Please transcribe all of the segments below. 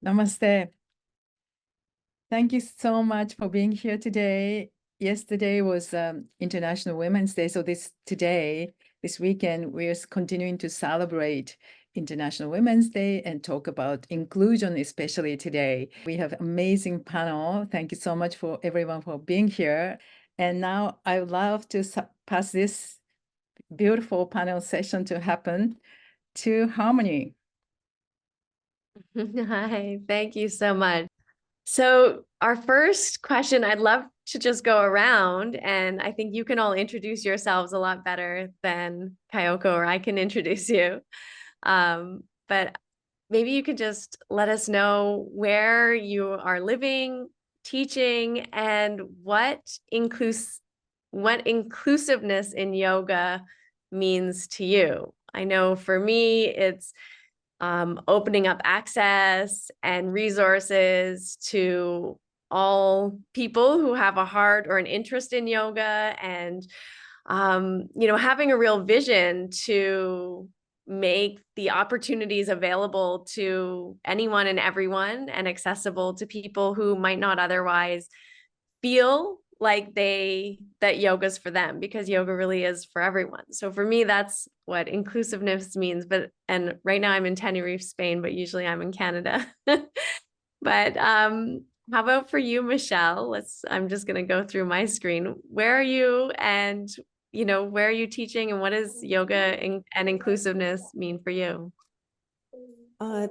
Namaste. Thank you so much for being here today. Yesterday was International Women's Day, so this weekend, we're continuing to celebrate International Women's Day and talk about inclusion, especially today. We have amazing panel. Thank you so much for everyone for being here. And now I would love to pass this beautiful panel session to happen to Harmony. Hi, thank you so much. So our first question, I'd love to just go around, and I think you can all introduce yourselves a lot better than Kayoko or I can introduce you. But maybe you could just let us know where you are living, teaching, and what inclusiveness in yoga means to you. I know for me, it's opening up access and resources to all people who have a heart or an interest in yoga, and having a real vision to make the opportunities available to anyone and everyone and accessible to people who might not otherwise feel like that yoga's for them, because yoga really is for everyone. So for me, that's what inclusiveness means. And right now I'm in Tenerife, Spain, but usually I'm in Canada. But how about for you, Michelle? I'm just going to go through my screen. Where are you, and where are you teaching, and what does yoga and inclusiveness mean for you?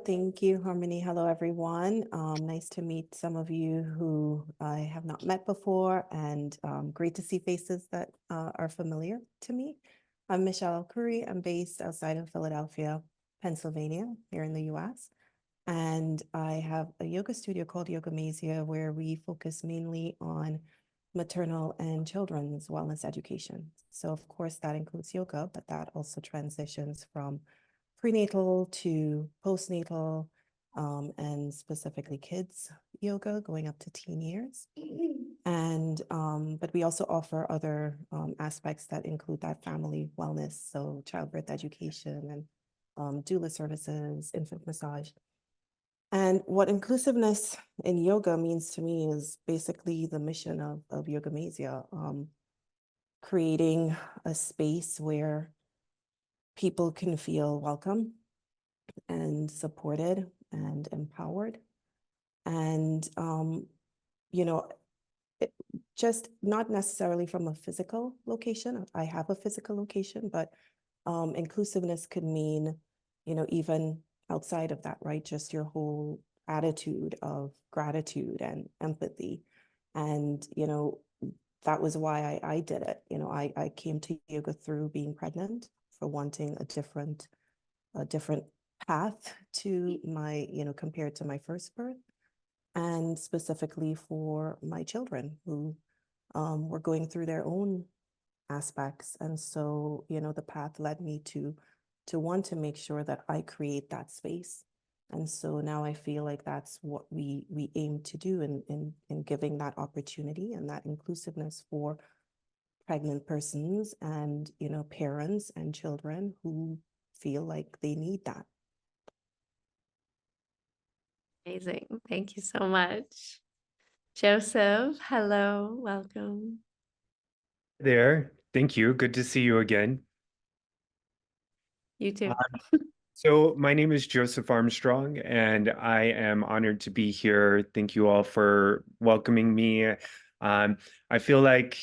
Thank you, Harmony. Hello, everyone. Nice to meet some of you who I have not met before, and great to see faces that are familiar to me. I'm Michelle Khoury. I'm based outside of Philadelphia, Pennsylvania, here in the US. And I have a yoga studio called Yogamazia, where we focus mainly on maternal and children's wellness education. So, of course, that includes yoga, but that also transitions from prenatal to postnatal, and specifically kids yoga going up to teen years. And but we also offer other aspects that include that family wellness, so childbirth education and doula services, infant massage. And what inclusiveness in yoga means to me is basically the mission of Yogamazia, creating a space where people can feel welcome and supported and empowered. And, just not necessarily from a physical location. I have a physical location, but inclusiveness could mean, even outside of that, right? Just your whole attitude of gratitude and empathy. And, that was why I did it. I came to yoga through being pregnant, for wanting a different path to my, compared to my first birth, and specifically for my children who were going through their own aspects. And so, the path led me to want to make sure that I create that space. And so now I feel like that's what we aim to do in giving that opportunity and that inclusiveness for pregnant persons and, parents and children who feel like they need that. Amazing. Thank you so much. Joseph, hello, welcome. There. Thank you. Good to see you again. You too. So my name is Joseph Armstrong, and I am honored to be here. Thank you all for welcoming me. I feel like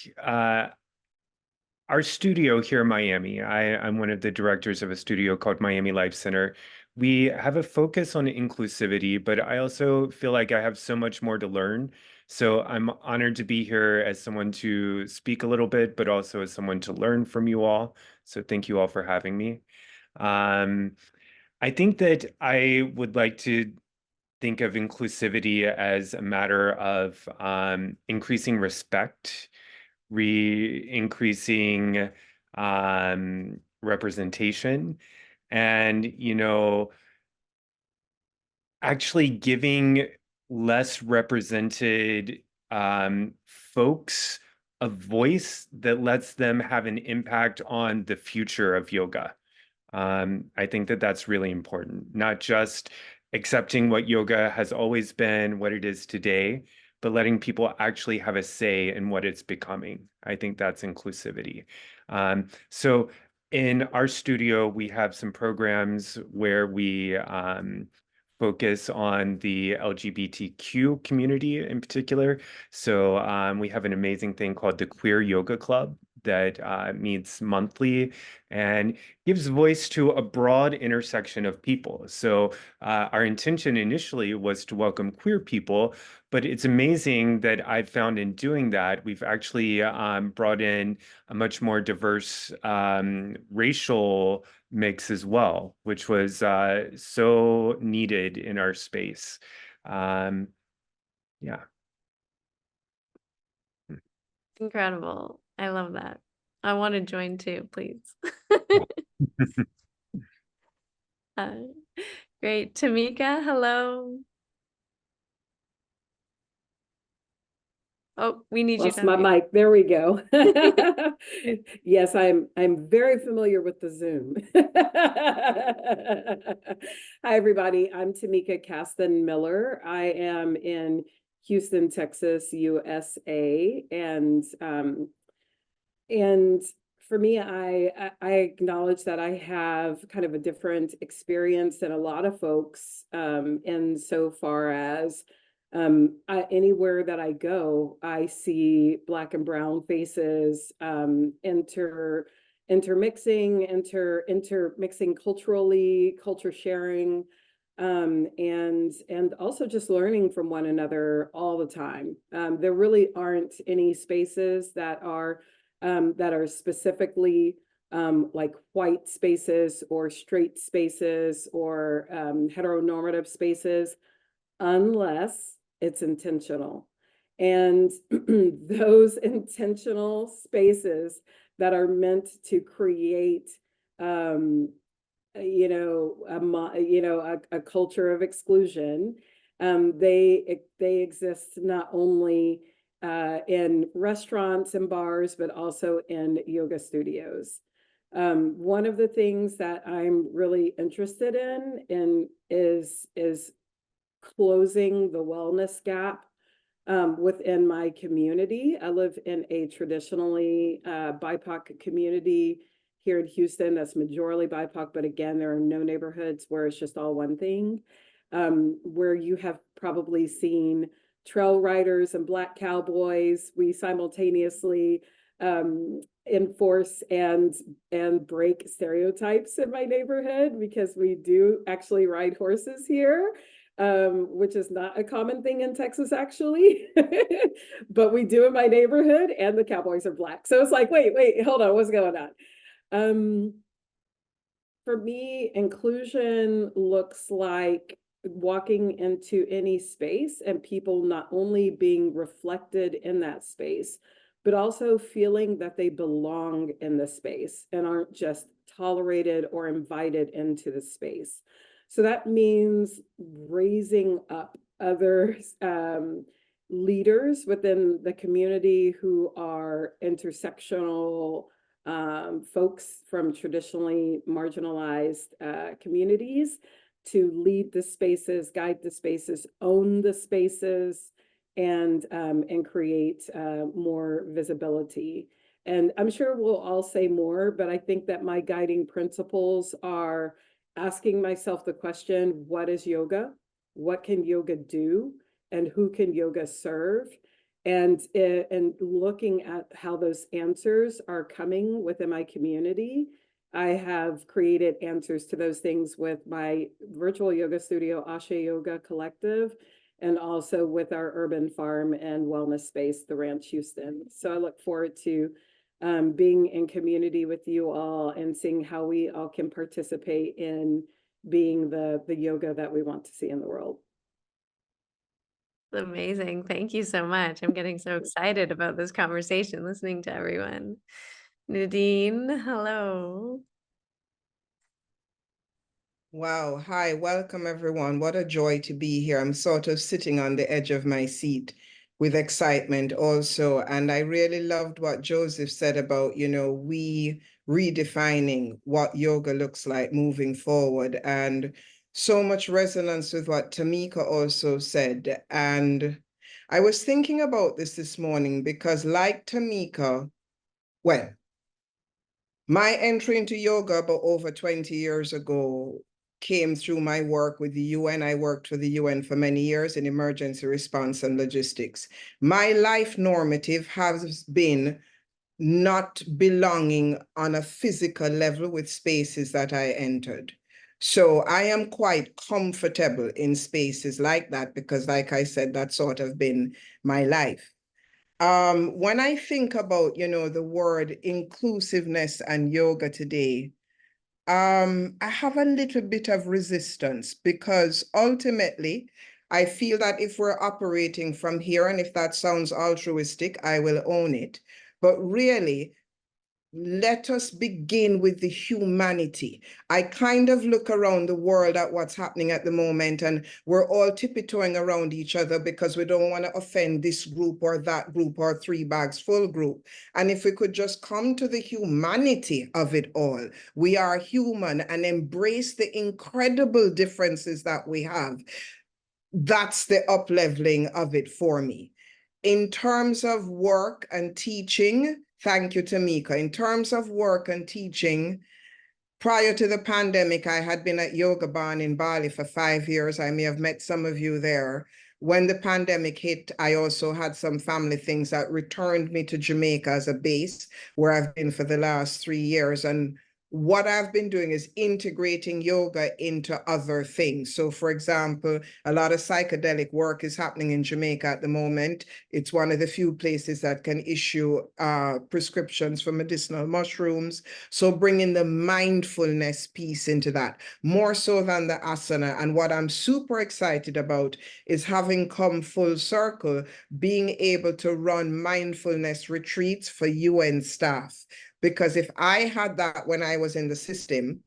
our studio here in Miami, I'm one of the directors of a studio called Miami Life Center. We have a focus on inclusivity, but I also feel like I have so much more to learn. So I'm honored to be here as someone to speak a little bit, but also as someone to learn from you all. So thank you all for having me. I think that I would like to think of inclusivity as a matter of increasing respect, increasing representation, and actually giving less represented folks a voice that lets them have an impact on the future of yoga. I think that that's really important, not just accepting what yoga has always been, what it is today, but letting people actually have a say in what it's becoming. I think that's inclusivity. So in our studio, we have some programs where we focus on the LGBTQ community in particular. So we have an amazing thing called the Queer Yoga Club that meets monthly and gives voice to a broad intersection of people. So our intention initially was to welcome queer people, but it's amazing that I've found in doing that, we've actually brought in a much more diverse racial mix as well, which was so needed in our space. Yeah. Incredible. I love that. I want to join too, please. Great. Tamika, hello. Oh, we need you Lost to my unmute. mic. There we go. Yes, I'm very familiar with the Zoom. Hi, everybody. I'm Tamika Caston-Miller. I am in Houston, Texas, USA, and for me, I acknowledge that I have kind of a different experience than a lot of folks, insofar as anywhere that I go, I see Black and brown faces, intermixing culturally, culture sharing, and also just learning from one another all the time. There really aren't any spaces that are specifically like white spaces or straight spaces or heteronormative spaces, unless it's intentional. And those intentional spaces that are meant to create, a culture of exclusion, they exist not only in restaurants and bars, but also in yoga studios. One of the things that I'm really interested in is closing the wellness gap within my community. I live in a traditionally BIPOC community here in Houston that's majorly BIPOC, but again, there are no neighborhoods where it's just all one thing, where you have probably seen trail riders and Black cowboys. We simultaneously enforce and break stereotypes in my neighborhood, because we do actually ride horses here, which is not a common thing in Texas, actually, but we do in my neighborhood, and the cowboys are Black. So it's like, wait, hold on, what's going on? For me, inclusion looks like walking into any space and people not only being reflected in that space, but also feeling that they belong in the space and aren't just tolerated or invited into the space. So that means raising up other leaders within the community who are intersectional folks from traditionally marginalized communities, to lead the spaces, guide the spaces, own the spaces, and create more visibility. And I'm sure we'll all say more, but I think that my guiding principles are asking myself the question, what is yoga? What can yoga do? And who can yoga serve? And looking at how those answers are coming within my community, I have created answers to those things with my virtual yoga studio, Ashtanga Yoga Collective, and also with our urban farm and wellness space, the Ranch Houston. So I look forward to being in community with you all and seeing how we all can participate in being the yoga that we want to see in the world. Amazing. Thank you so much. I'm getting so excited about this conversation, listening to everyone. Nadine, hello. Wow. Hi, welcome everyone. What a joy to be here. I'm sort of sitting on the edge of my seat with excitement also. And I really loved what Joseph said about, we redefining what yoga looks like moving forward. And so much resonance with what Tamika also said. And I was thinking about this morning because, like Tamika, well, my entry into yoga about over 20 years ago came through my work with the UN. I worked for the UN for many years in emergency response and logistics. My life normative has been not belonging on a physical level with spaces that I entered. So I am quite comfortable in spaces like that because, like I said, that's sort of been my life. When I think about, the word inclusiveness and yoga today, I have a little bit of resistance because ultimately, I feel that if we're operating from here, and if that sounds altruistic, I will own it. But really, let us begin with the humanity. I kind of look around the world at what's happening at the moment, and we're all tiptoeing around each other because we don't want to offend this group or that group or three bags full group. And if we could just come to the humanity of it all, we are human, and embrace the incredible differences that we have. That's the up-leveling of it for me. In terms of work and teaching, thank you, Tamika. In terms of work and teaching, prior to the pandemic, I had been at Yoga Barn in Bali for 5 years. I may have met some of you there. When the pandemic hit, I also had some family things that returned me to Jamaica as a base, where I've been for the last 3 years. And what I've been doing is integrating yoga into other things. So, for example, a lot of psychedelic work is happening in Jamaica at the moment. It's one of the few places that can issue prescriptions for medicinal mushrooms. So bringing the mindfulness piece into that, more so than the asana. And what I'm super excited about is having come full circle, being able to run mindfulness retreats for UN staff. Because if I had that when I was in the system,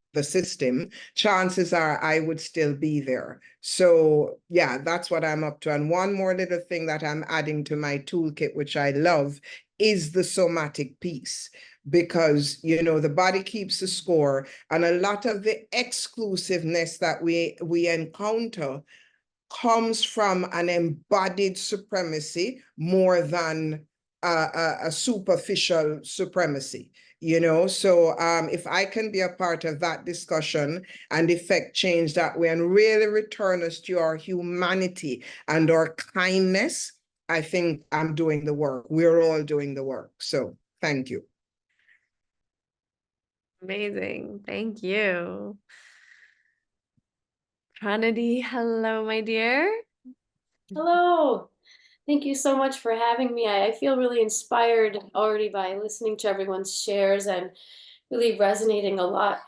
chances are I would still be there. So yeah, that's what I'm up to. And one more little thing that I'm adding to my toolkit, which I love, is the somatic piece. Because, the body keeps the score, and a lot of the exclusiveness that we encounter comes from an embodied supremacy more than a superficial supremacy, So if I can be a part of that discussion and effect change that way and really return us to our humanity and our kindness, I think I'm doing the work. We're all doing the work. So thank you. Amazing. Thank you. Pranidhi, hello, my dear. Hello. Thank you so much for having me. I feel really inspired already by listening to everyone's shares and really resonating a lot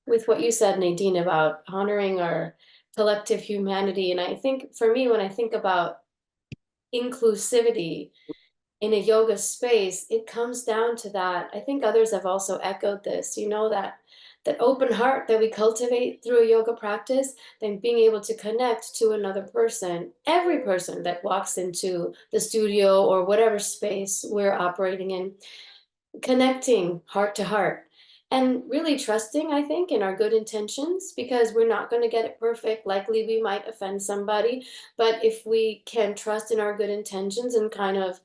with what you said, Nadine, about honoring our collective humanity. And I think for me, when I think about inclusivity in a yoga space, it comes down to that. I think others have also echoed this, that open heart that we cultivate through a yoga practice, then being able to connect to another person, every person that walks into the studio or whatever space we're operating in, connecting heart to heart. And really trusting, I think, in our good intentions, because we're not going to get it perfect. Likely we might offend somebody, but if we can trust in our good intentions and kind of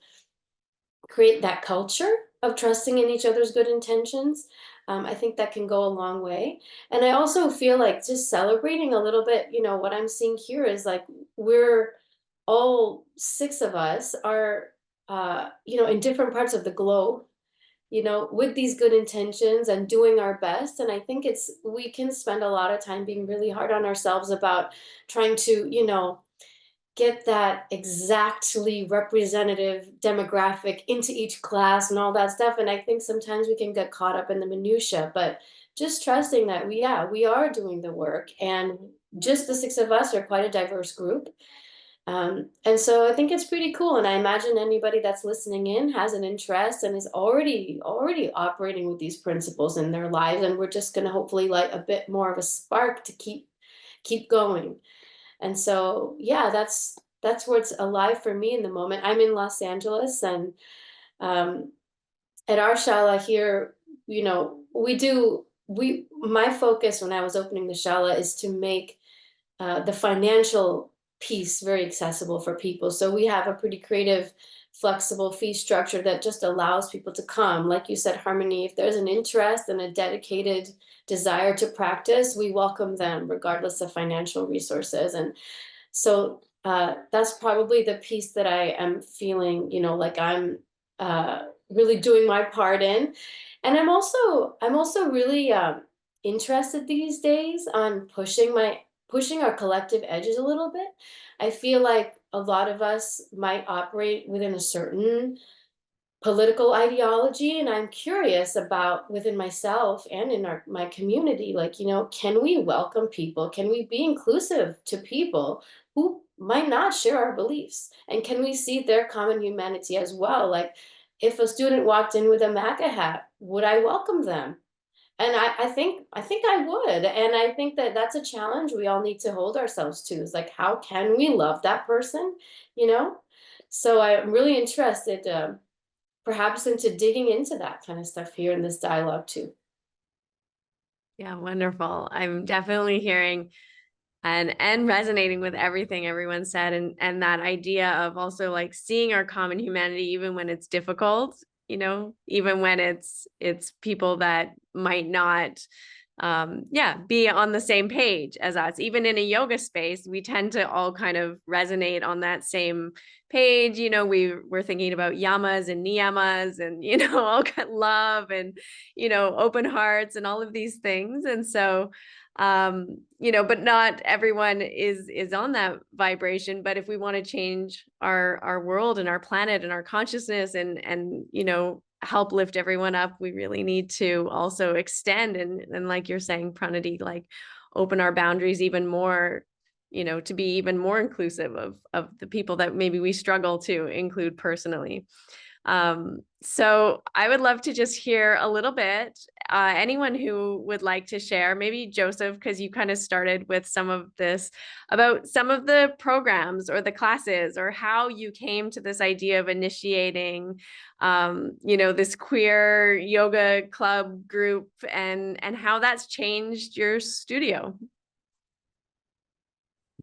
create that culture of trusting in each other's good intentions, I think that can go a long way. And I also feel like just celebrating a little bit, what I'm seeing here is like we're all 6 of us are, in different parts of the globe, with these good intentions and doing our best. And I think we can spend a lot of time being really hard on ourselves about trying to, get that exactly representative demographic into each class and all that stuff. And I think sometimes we can get caught up in the minutia, but just trusting that we are doing the work, and just the 6 of us are quite a diverse group. And so I think it's pretty cool. And I imagine anybody that's listening in has an interest and is already operating with these principles in their lives. And we're just going to hopefully light a bit more of a spark to keep going. And so, yeah, that's what's alive for me in the moment. I'm in Los Angeles, and at our shala here, my focus when I was opening the shala is to make the financial piece very accessible for people. So we have a pretty creative, flexible fee structure that just allows people to come. Like you said, Harmony, if there's an interest and a dedicated desire to practice, we welcome them regardless of financial resources. And so that's probably the piece that I am feeling, you know, like I'm really doing my part in. And I'm also really interested these days on pushing our collective edges a little bit. I feel like a lot of us might operate within a certain political ideology, and I'm curious about within myself and in my community, like, you know, can we welcome people? Can we be inclusive to people who might not share our beliefs? And can we see their common humanity as well? Like, if a student walked in with a MAGA hat, would I welcome them? And I think I would. And I think that that's a challenge we all need to hold ourselves to, is like, how can we love that person, you know? So I'm really interested perhaps into digging into that kind of stuff here in this dialogue too. Yeah, wonderful. I'm definitely hearing and resonating with everything everyone said, and that idea of also like seeing our common humanity even when it's difficult, you know, even when it's people that might not be on the same page as us. Even in a yoga space, we tend to all kind of resonate on that same page. You know, we're thinking about yamas and niyamas and, you know, all kind of love and, you know, open hearts and all of these things. And so you know, but not everyone is on that vibration. But if we want to change our world and our planet and our consciousness and you know, help lift everyone up, we really need to also extend and like you're saying, Pranidhi, like open our boundaries even more, you know, to be even more inclusive of the people that maybe we struggle to include personally. So I would love to just hear a little bit, anyone who would like to share, maybe Joseph, because you kind of started with some of this about some of the programs or the classes or how you came to this idea of initiating, you know, this queer yoga club group and how that's changed your studio.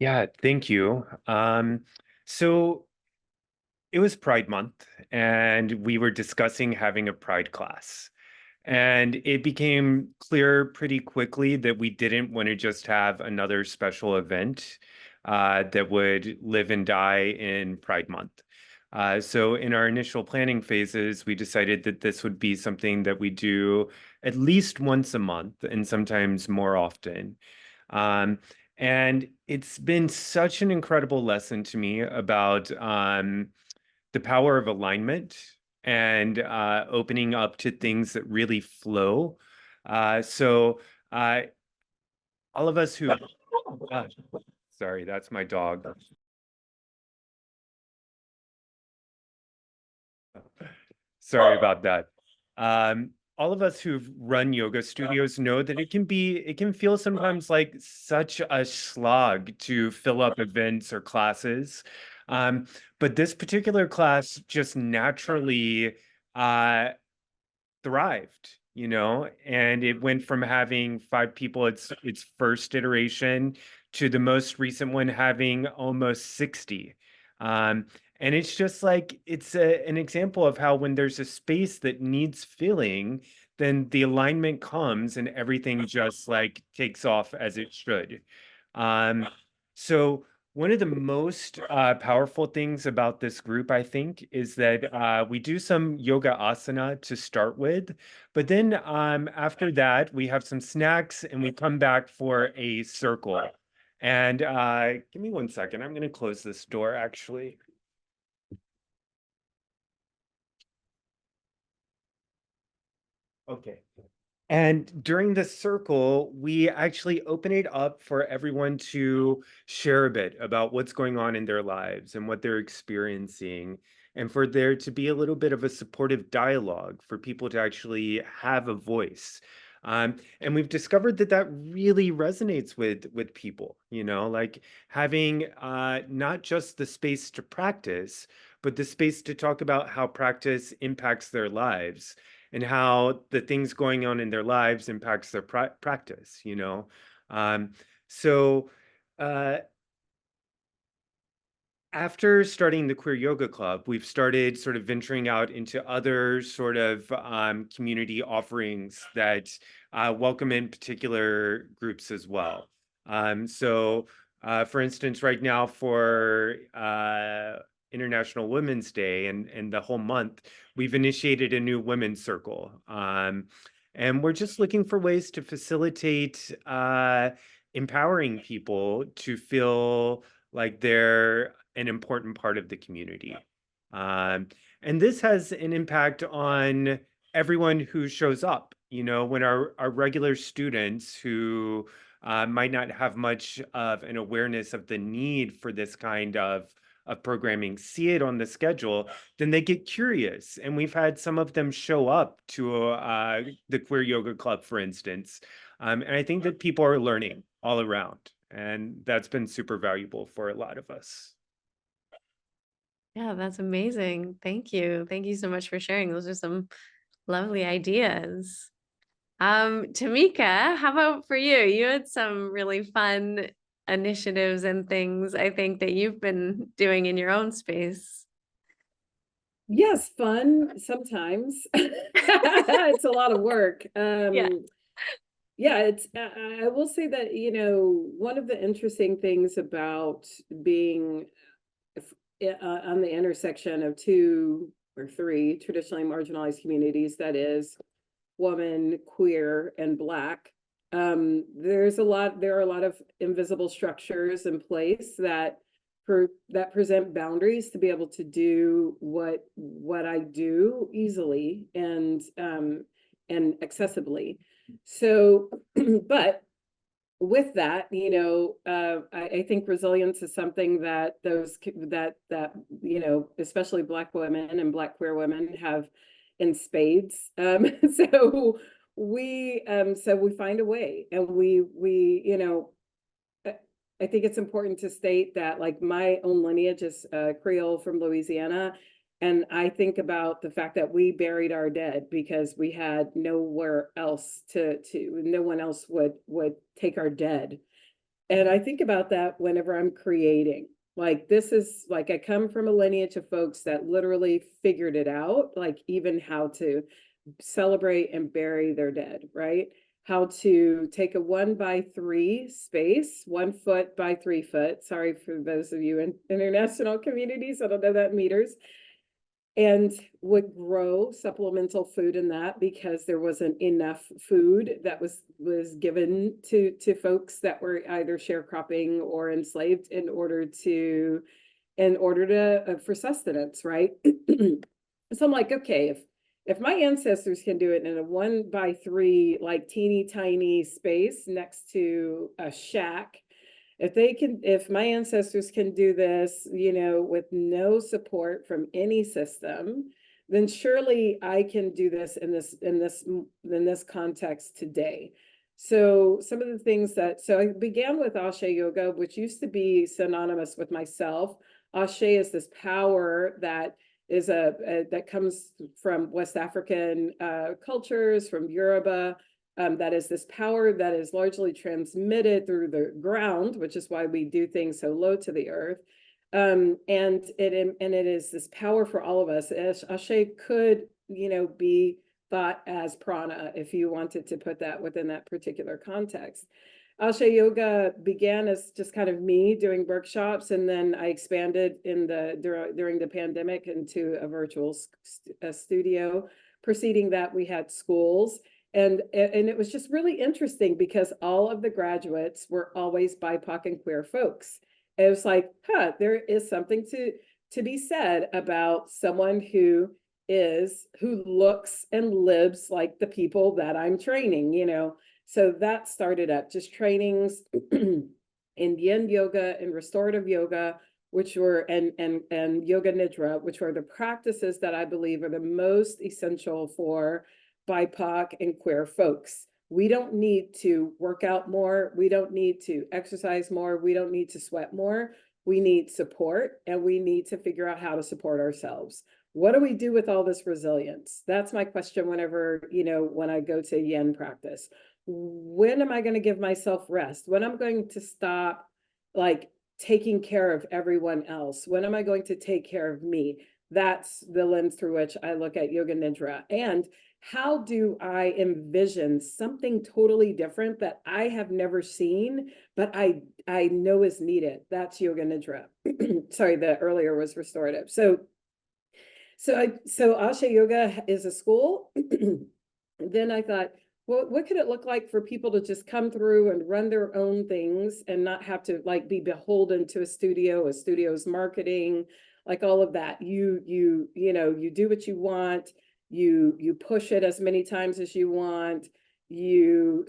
Yeah, thank you. So it was Pride Month, and we were discussing having a Pride class. And it became clear pretty quickly that we didn't want to just have another special event that would live and die in Pride Month. So in our initial planning phases, we decided that this would be something that we do at least once a month and sometimes more often. And it's been such an incredible lesson to me about the power of alignment and opening up to things that really flow. So all of us who, sorry, that's my dog. Sorry about that. All of us who've run yoga studios know that it can feel sometimes like such a slog to fill up events or classes. But this particular class just naturally thrived, you know, and it went from having 5 people its first iteration to the most recent one having almost 60. And it's just like it's an example of how when there's a space that needs filling, then the alignment comes and everything just like takes off as it should. So one of the most powerful things about this group, I think, is that we do some yoga asana to start with, but then after that, we have some snacks and we come back for a circle. And give me 1 second. I'm going to close this door, actually. Okay. And during the circle, we actually open it up for everyone to share a bit about what's going on in their lives and what they're experiencing, and for there to be a little bit of a supportive dialogue for people to actually have a voice. And we've discovered that that really resonates with people, you know, like having not just the space to practice, but the space to talk about how practice impacts their lives and how the things going on in their lives impacts their practice, you know? Um, so After starting the Queer Yoga Club, we've started sort of venturing out into other sort of community offerings that welcome in particular groups as well. For instance, right now for International Women's Day and the whole month, we've initiated a new women's circle. And we're just looking for ways to facilitate empowering people to feel like they're an important part of the community. And this has an impact on everyone who shows up. You know, when our regular students who might not have much of an awareness of the need for this kind of programming see it on the schedule, then they get curious. And we've had some of them show up to the Queer Yoga Club, for instance. And I think that people are learning all around. And that's been super valuable for a lot of us. Yeah, that's amazing. Thank you. Thank you so much for sharing. Those are some lovely ideas. Tamika, how about for you? You had some really fun initiatives and things I think that you've been doing in your own space. Yes, fun sometimes. It's a lot of work. Yeah, it's I will say that, you know, one of the interesting things about being on the intersection of 2 or 3 traditionally marginalized communities, that is woman, queer, and Black, there are a lot of invisible structures in place that present boundaries to be able to do what I do easily and accessibly. So, but with that, you know, I think resilience is something that you know, especially Black women and Black queer women have in spades. So we find a way, and we you know, I think it's important to state that, like, my own lineage is Creole from Louisiana. And I think about the fact that we buried our dead because we had nowhere else no one else would take our dead. And I think about that whenever I'm creating. Like, this is like, I come from a lineage of folks that literally figured it out, like even how to celebrate and bury their dead, right? How to take a 1x3 space, 1 foot by 3 foot. Sorry for those of you in international communities, I don't know that in meters. And would grow supplemental food in that because there wasn't enough food that was given to folks that were either sharecropping or enslaved in order to for sustenance, right? So I'm like, okay, if my ancestors can do it in a 1x3, like teeny tiny space next to a shack, if my ancestors can do this, you know, with no support from any system, then surely I can do this in this context today. So some of the things so I began with Ashtanga Yoga, which used to be synonymous with myself. Ashe is this power that is that comes from West African cultures, from Yoruba. That is this power that is largely transmitted through the ground, which is why we do things so low to the earth. And it is this power for all of us. Ashe could, you know, be thought as prana, if you wanted to put that within that particular context. Ashtanga Yoga began as just kind of me doing workshops, and then I expanded during the pandemic into a virtual studio. Preceding that, we had schools. And it was just really interesting because all of the graduates were always BIPOC and queer folks. It was like, there is something to be said about someone who looks and lives like the people that I'm training, you know. So that started up just trainings in yin yoga and restorative yoga, which were and yoga nidra, which were the practices that I believe are the most essential for BIPOC and queer folks. We don't need to work out more. We don't need to exercise more. We don't need to sweat more. We need support, and we need to figure out how to support ourselves. What do we do with all this resilience? That's my question whenever, you know, when I go to yin practice. When am I going to give myself rest? When I'm going to stop like taking care of everyone else. When am I going to take care of me? That's the lens through which I look at Yoga Nidra. And how do I envision something totally different that I have never seen, but I know is needed? That's Yoga Nidra. Sorry, the earlier was restorative. So Asha Yoga is a school. Then I thought, well, what could it look like for people to just come through and run their own things and not have to like be beholden to a studio's marketing, like all of that. You know, you do what you want, you push it as many times as you want, you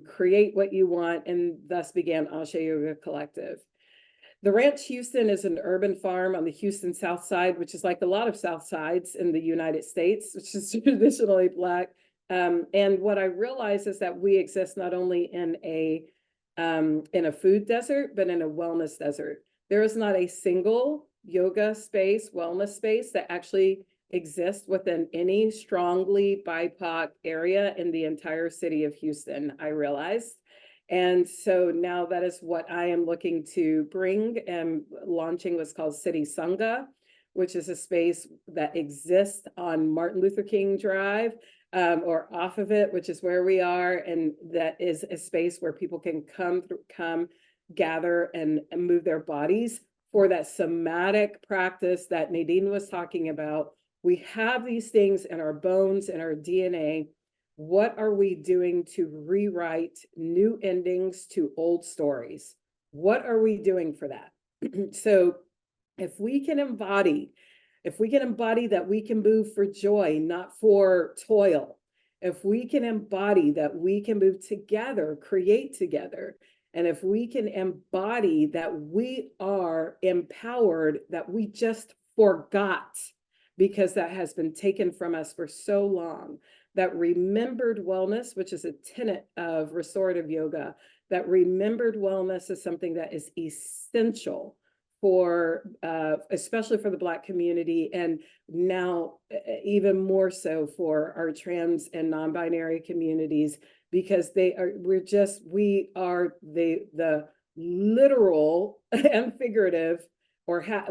create what you want, and thus began Asha Yoga Collective. The Ranch Houston is an urban farm on the Houston South Side, which is like a lot of South Sides in the United States, which is traditionally Black. And what I realize is that we exist not only in a food desert, but in a wellness desert. There is not a single yoga space, wellness space that actually exists within any strongly BIPOC area in the entire city of Houston, I realized. And so now that is what I am looking to bring, and launching what's called City Sangha, which is a space that exists on Martin Luther King Drive, or off of it, which is where we are. And that is a space where people can come, gather and move their bodies for that somatic practice that Nadine was talking about. We have these things in our bones, in our DNA. What are we doing to rewrite new endings to old stories? What are we doing for that? So if we can embody that we can move for joy, not for toil, if we can embody that we can move together, create together, and if we can embody that we are empowered, that we just forgot because that has been taken from us for so long, that remembered wellness, which is a tenet of restorative yoga, that remembered wellness is something that is essential for, especially for the Black community, and now even more so for our trans and non-binary communities, because we are the literal and figurative,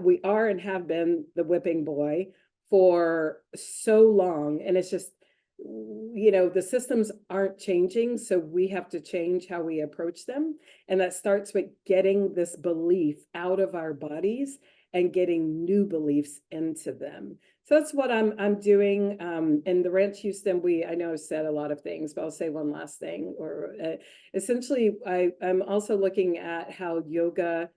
we are and have been the whipping boy for so long. And it's just, you know, the systems aren't changing, so we have to change how we approach them. And that starts with getting this belief out of our bodies and getting new beliefs into them. So that's what I'm doing. In the Ranch Houston, I know I've said a lot of things, but I'll say one last thing. Essentially, I'm also looking at how yoga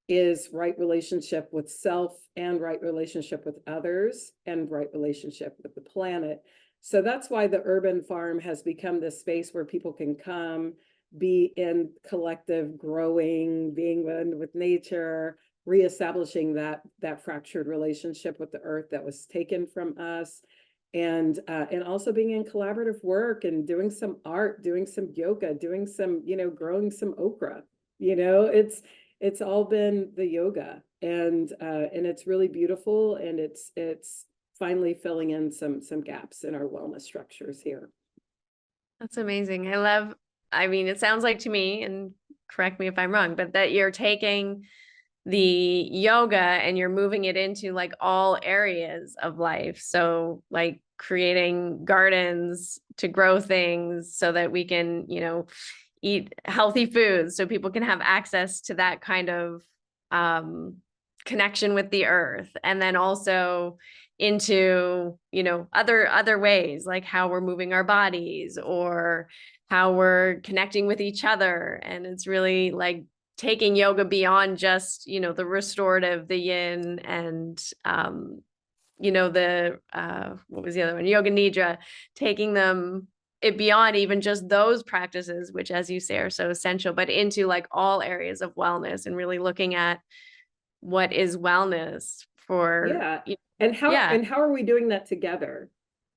is right relationship with self, and right relationship with others, and right relationship with the planet. So that's why the urban farm has become this space where people can come, be in collective growing, being with nature, reestablishing that fractured relationship with the earth that was taken from us, and also being in collaborative work and doing some art, doing some yoga, doing some, you know, growing some okra. You know, it's all been the yoga, and it's really beautiful, and it's finally filling in some gaps in our wellness structures here. That's amazing. I mean, it sounds like to me, and correct me if I'm wrong, but that you're taking the yoga and you're moving it into like all areas of life. So like creating gardens to grow things so that we can, you know, eat healthy foods, so people can have access to that kind of connection with the earth. And then also into, you know, other ways, like how we're moving our bodies or how we're connecting with each other. And it's really like taking yoga beyond just, you know, the restorative, the yin, and you know, the what was the other one, Yoga Nidra, taking it beyond even just those practices, which, as you say, are so essential, but into like all areas of wellness, and really looking at what is wellness for. Yeah. And how are we doing that together?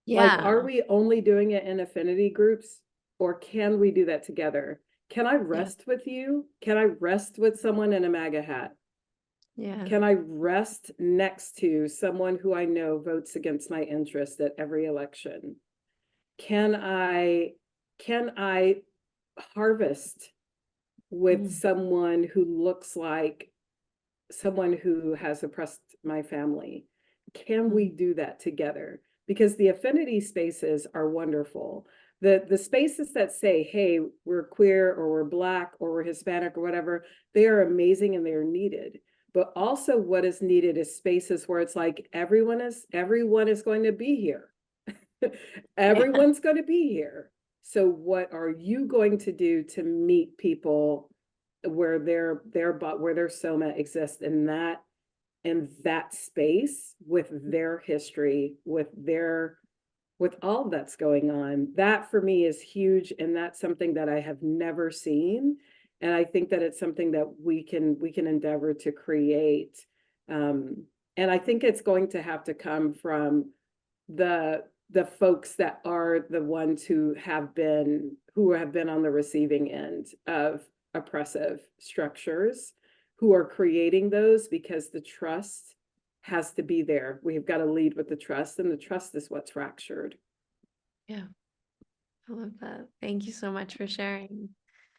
Yeah. Like, are we only doing it in affinity groups, or can we do that together? Can I rest with you? Can I rest with someone in a MAGA hat? Yeah. Can I rest next to someone who I know votes against my interest at every election? Can I harvest with someone who looks like someone who has oppressed my family? Can we do that together? Because the affinity spaces are wonderful. The spaces that say, hey, we're queer or we're Black or we're Hispanic or whatever, they are amazing and they are needed. But also what is needed is spaces where it's like everyone is going to be here. Everyone's going to be here. So what are you going to do to meet people where their soma exists in that space with their history, with all that's going on? That for me is huge, and that's something that I have never seen. And I think that it's something that we can endeavor to create. And I think it's going to have to come from the folks that are the ones who have been on the receiving end of oppressive structures, who are creating those, because the trust has to be there. We've got to lead with the trust, and the trust is what's fractured. Yeah, I love that. Thank you so much for sharing.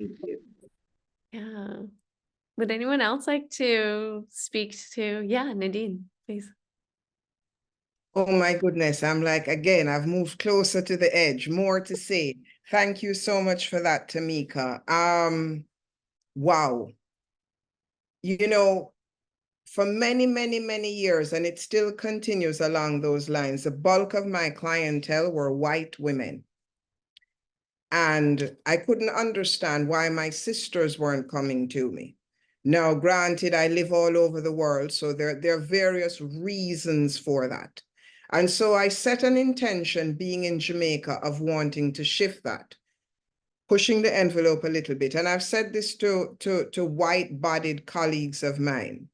Thank you. Yeah. Would anyone else like to speak to? Yeah, Nadine, please. Oh my goodness, I'm like, again, I've moved closer to the edge, more to say. Thank you so much for that, Tamika. Wow. You know, for many, many, many years, and it still continues along those lines, the bulk of my clientele were white women. And I couldn't understand why my sisters weren't coming to me. Now, granted, I live all over the world, so there are various reasons for that. And so I set an intention, being in Jamaica, of wanting to shift that, pushing the envelope a little bit. And I've said this to white-bodied colleagues of mine.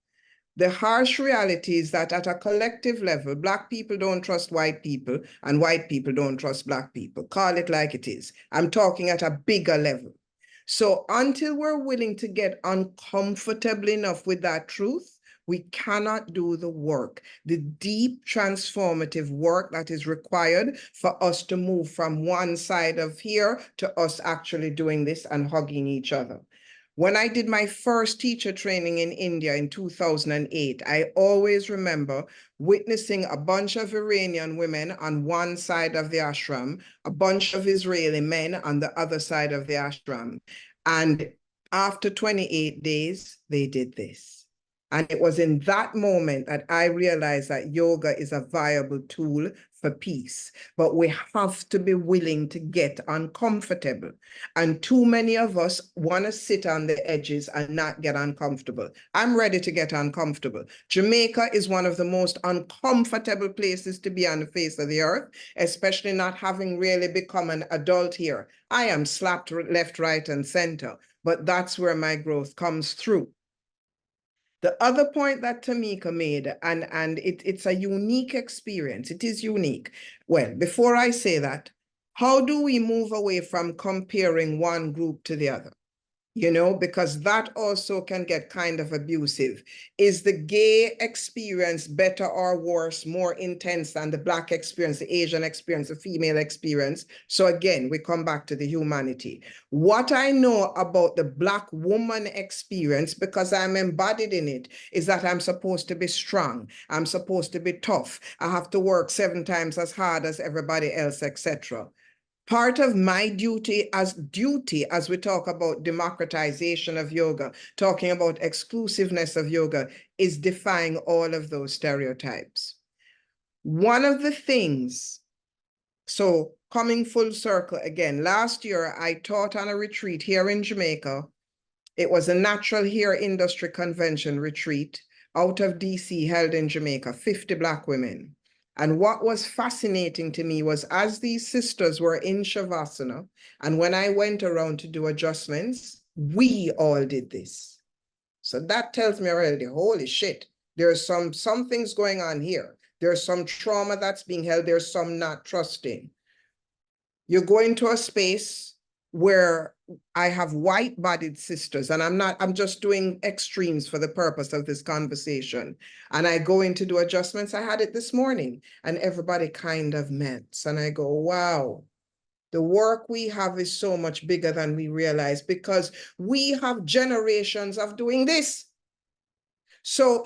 The harsh reality is that at a collective level, Black people don't trust white people and white people don't trust Black people. Call it like it is. I'm talking at a bigger level. So until we're willing to get uncomfortable enough with that truth, we cannot do the work, the deep transformative work that is required for us to move from one side of here to us actually doing this and hugging each other. When I did my first teacher training in India in 2008, I always remember witnessing a bunch of Iranian women on one side of the ashram, a bunch of Israeli men on the other side of the ashram. And after 28 days, they did this. And it was in that moment that I realized that yoga is a viable tool for peace. But we have to be willing to get uncomfortable. And too many of us want to sit on the edges and not get uncomfortable. I'm ready to get uncomfortable. Jamaica is one of the most uncomfortable places to be on the face of the earth, especially not having really become an adult here. I am slapped left, right, and center, but that's where my growth comes through. The other point that Tamika made, and it's a unique experience. It is unique. Well, before I say that, how do we move away from comparing one group to the other? You know, because that also can get kind of abusive. Is the gay experience better or worse, more intense than the Black experience, the Asian experience, the female experience? So again, we come back to the humanity. What I know about the Black woman experience, because I'm embodied in it, is that I'm supposed to be strong. I'm supposed to be tough. I have to work 7 times as hard as everybody else, etc. Part of my duty as we talk about democratization of yoga, talking about exclusiveness of yoga, is defying all of those stereotypes. One of the things, so coming full circle again, last year I taught on a retreat here in Jamaica. It was a natural hair industry convention retreat out of DC held in Jamaica, 50 Black women. And what was fascinating to me was as these sisters were in Shavasana, and when I went around to do adjustments, we all did this. So that tells me already, holy shit, there's some things going on here. There's some trauma that's being held. There's some not trusting. You go into a space where I have white-bodied sisters, and I'm just doing extremes for the purpose of this conversation. And I go in to do adjustments. I had it this morning, and everybody kind of melts. And I go, wow, The work we have is so much bigger than we realize because we have generations of doing this. So,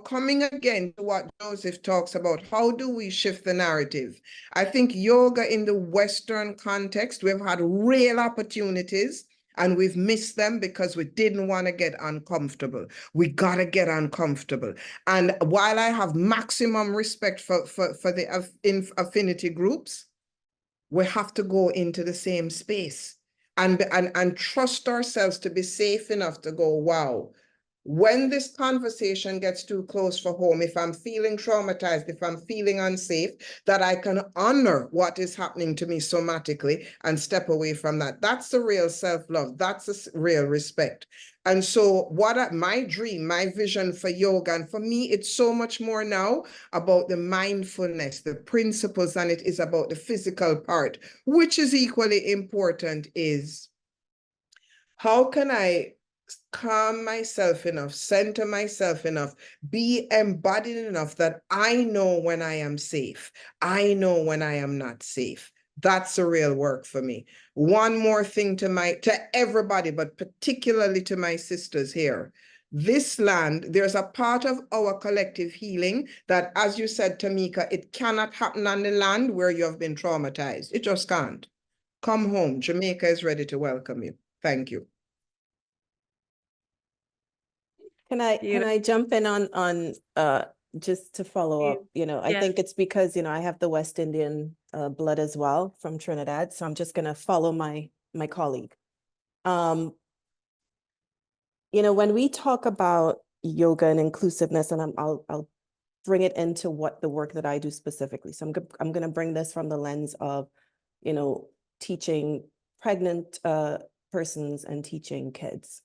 coming again to what Joseph talks about, how do we shift the narrative? I think yoga in the Western context, we've had real opportunities and we've missed them because we didn't want to get uncomfortable. We got to get uncomfortable. And while I have maximum respect for the affinity groups, we have to go into the same space and trust ourselves to be safe enough to go, wow, when this conversation gets too close for home, if I'm feeling traumatized, if I'm feeling unsafe, that I can honor what is happening to me somatically and step away from that. That's the real self-love. That's the real respect. And so my dream, my vision for yoga, and for me, it's so much more now about the mindfulness, the principles, than it is about the physical part, which is equally important, is how can I calm myself enough, center myself enough, be embodied enough that I know when I am safe. I know when I am not safe. That's the real work for me. One more thing to everybody, but particularly to my sisters here. This land, there's a part of our collective healing that, as you said, Tamika, it cannot happen on the land where you have been traumatized. It just can't. Come home. Jamaica is ready to welcome you. Thank you. Can I jump in on just to follow up? I think it's because I have the West Indian blood as well from Trinidad, so I'm just gonna follow my colleague. When we talk about yoga and inclusiveness, and I'll bring it into what the work that I do specifically. So I'm gonna bring this from the lens of teaching pregnant persons and teaching kids.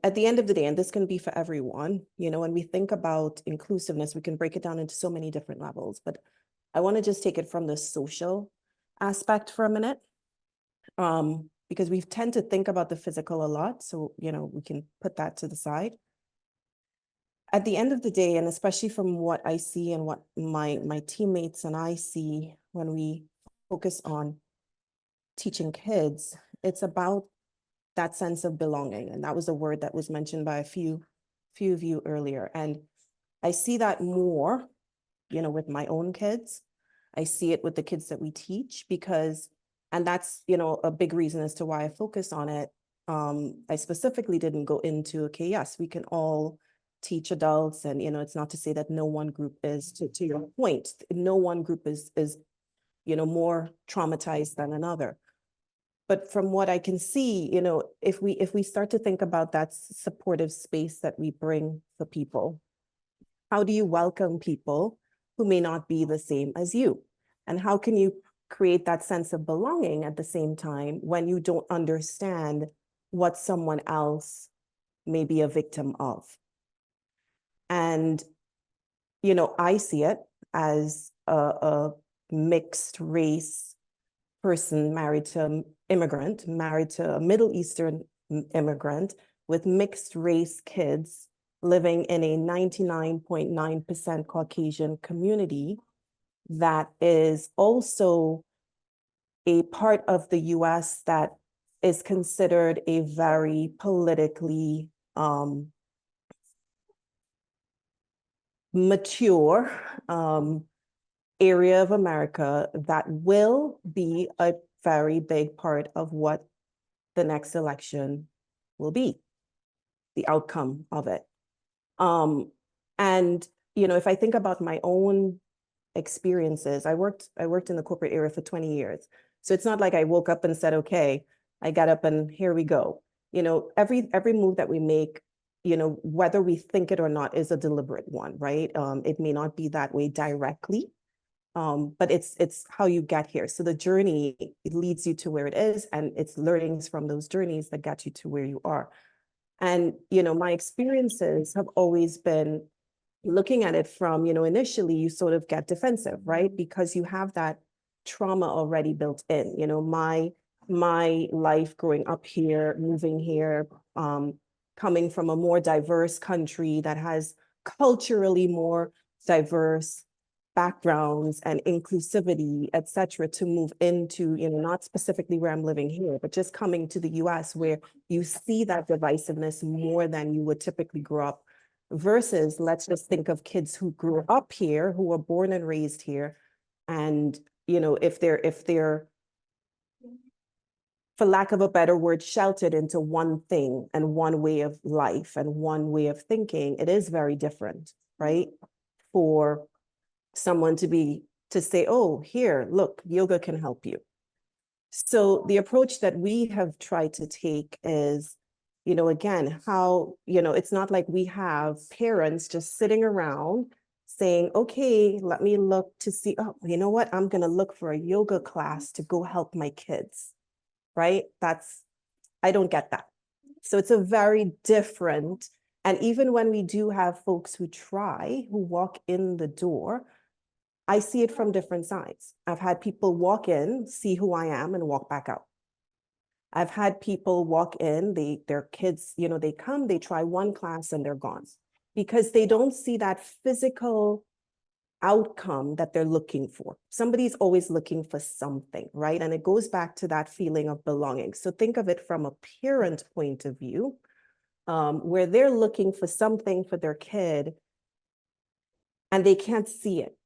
At the end of the day, and this can be for everyone, when we think about inclusiveness, we can break it down into so many different levels, but I want to just take it from the social aspect for a minute, because we tend to think about the physical a lot. So, we can put that to the side. At the end of the day, and especially from what I see and what my teammates and I see when we focus on teaching kids, it's about that sense of belonging. And that was a word that was mentioned by a few of you earlier. And I see that more, with my own kids. I see it with the kids that we teach and that's, a big reason as to why I focus on it. I specifically didn't go into, okay, yes, we can all teach adults. And, it's not to say that no one group is, to your point, no one group is, more traumatized than another. But from what I can see, if we start to think about that supportive space that we bring for people, how do you welcome people who may not be the same as you? And how can you create that sense of belonging at the same time when you don't understand what someone else may be a victim of? And, I see it as a mixed race person married to an immigrant, married to a Middle Eastern immigrant with mixed race kids living in a 99.9% Caucasian community that is also a part of the US that is considered a very politically mature area of America that will be a very big part of what the next election will be, the outcome of it. And, if I think about my own experiences, I worked in the corporate area for 20 years. So it's not like I woke up and said, okay, I got up and here we go. Every move that we make, whether we think it or not, is a deliberate one, right? It may not be that way directly, but it's how you get here. So the journey, it leads you to where it is, and it's learnings from those journeys that got you to where you are. And, my experiences have always been looking at it from, initially you sort of get defensive, right? Because you have that trauma already built in. My life growing up here, moving here, coming from a more diverse country that has culturally more diverse backgrounds and inclusivity, et cetera, to move into, not specifically where I'm living here, but just coming to the US where you see that divisiveness more than you would typically grow up, versus let's just think of kids who grew up here, who were born and raised here. And, if they're, for lack of a better word, sheltered into one thing and one way of life and one way of thinking, it is very different, right? For someone to say, oh, here, look, yoga can help you. So the approach that we have tried to take is, again, how, it's not like we have parents just sitting around saying, okay, let me look to see, oh, you know what, I'm going to look for a yoga class to go help my kids, right? I don't get that. So it's a very different, and even when we do have folks who walk in the door, I see it from different sides. I've had people walk in, see who I am, and walk back out. I've had people walk in, their kids, they come, they try one class and they're gone because they don't see that physical outcome that they're looking for. Somebody's always looking for something, right? And it goes back to that feeling of belonging. So think of it from a parent point of view, where they're looking for something for their kid and they can't see it.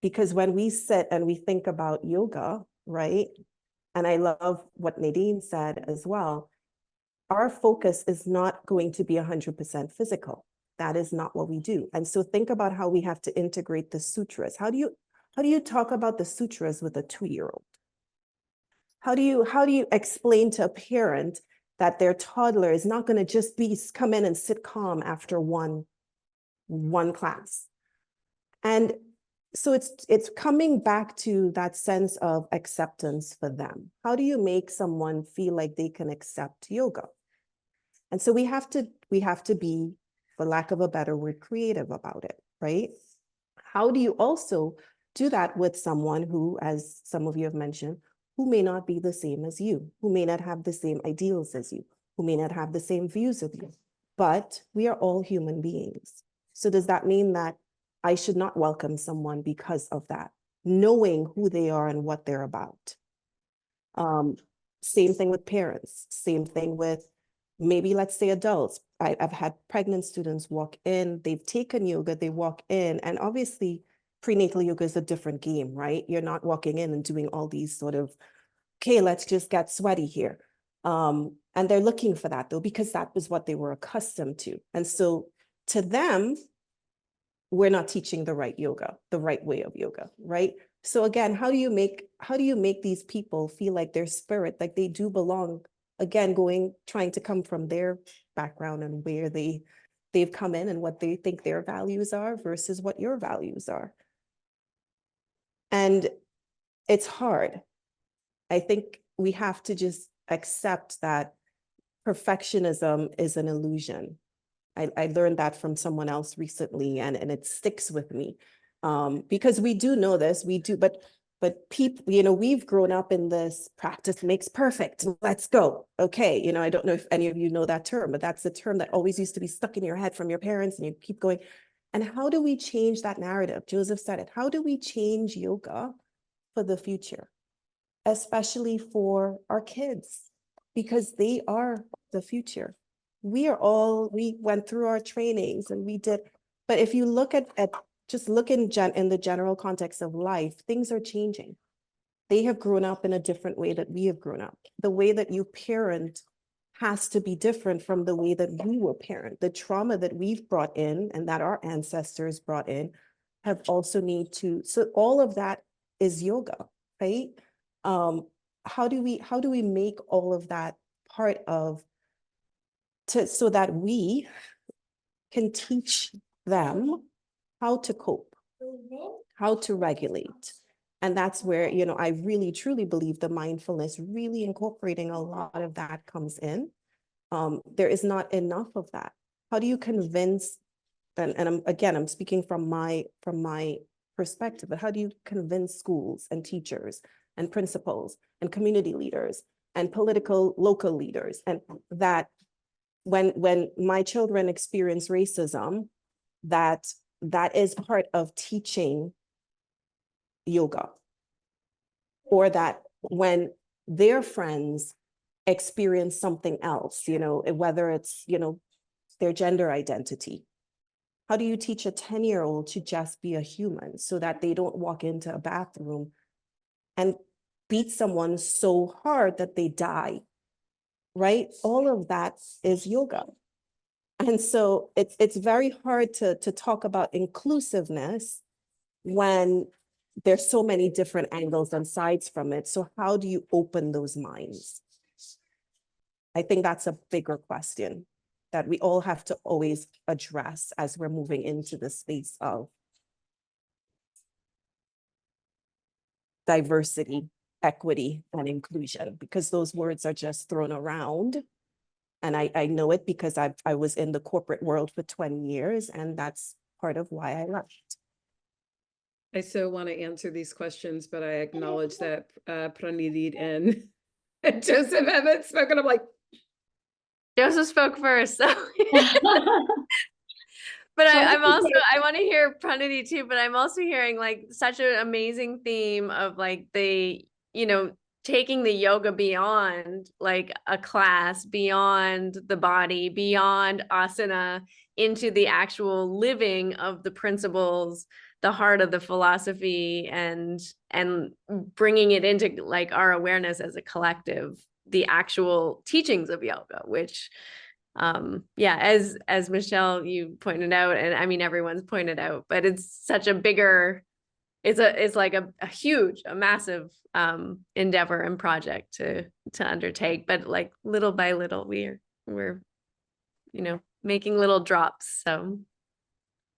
Because when we sit and we think about yoga, right? And I love what Nadine said as well, our focus is not going to be 100% physical. That is not what we do. And so think about how we have to integrate the sutras. How do you talk about the sutras with a 2-year-old? How do you explain to a parent that their toddler is not going to just come in and sit calm after one class? And so it's coming back to that sense of acceptance for them. How do you make someone feel like they can accept yoga? And so we have to be, for lack of a better word, creative about it, right? How do you also do that with someone who, as some of you have mentioned, who may not be the same as you, who may not have the same ideals as you, who may not have the same views of you, but we are all human beings. So does that mean that I should not welcome someone because of that, knowing who they are and what they're about? Same thing with parents, same thing with maybe, let's say, adults. I've had pregnant students walk in, they've taken yoga, they walk in, and obviously prenatal yoga is a different game, right? You're not walking in and doing all these sort of, okay, let's just get sweaty here. And they're looking for that though, because that was what they were accustomed to. And so to them, we're not teaching the right yoga, the right way of yoga, right? So again, how do you make these people feel like their spirit, like they do belong? Again, trying to come from their background and where they've come in and what they think their values are versus what your values are. And it's hard. I think we have to just accept that perfectionism is an illusion. I learned that from someone else recently, and it sticks with me, because we do know this, but people, we've grown up in this practice makes perfect. Let's go. Okay. I don't know if any of you know that term, but that's the term that always used to be stuck in your head from your parents, and you keep going. And how do we change that narrative? Joseph said it. How do we change yoga for the future, especially for our kids, because they are the future? We went through our trainings and we did, but if you look at just look in the general context of life, things are changing. They have grown up in a different way that we have grown up. The way that you parent has to be different from the way that we were parent. The trauma that we've brought in and that our ancestors brought in have also so all of that is yoga, right? How do we make all of that part of so that we can teach them how to cope, how to regulate? And that's where, I really truly believe the mindfulness, really incorporating a lot of that comes in. There is not enough of that. How do you convince, and I'm speaking from my perspective, but how do you convince schools and teachers and principals and community leaders and political local leaders, and that when my children experience racism, that is part of teaching yoga, or that when their friends experience something else, whether it's, their gender identity. How do you teach a 10-year-old to just be a human so that they don't walk into a bathroom and beat someone so hard that they die, right? All of that is yoga. And so it's very hard to talk about inclusiveness when there's so many different angles and sides from it. So how do you open those minds? I think that's a bigger question that we all have to always address as we're moving into the space of diversity, equity, and inclusion, because those words are just thrown around. And I know it because I was in the corporate world for 20 years, and that's part of why I left. I so want to answer these questions, but I acknowledge that Pranidhi and Joseph haven't spoken. I'm like, Joseph spoke first, so. But I'm also, I want to hear Pranidhi too, but I'm also hearing like such an amazing theme of like the, taking the yoga beyond like a class, beyond the body, beyond asana, into the actual living of the principles, the heart of the philosophy, and bringing it into like our awareness as a collective, the actual teachings of yoga, which as Michelle, you pointed out, and I mean everyone's pointed out, but it's such a bigger, it's like a huge, a massive endeavor and project to undertake, but like little by little we're making little drops. So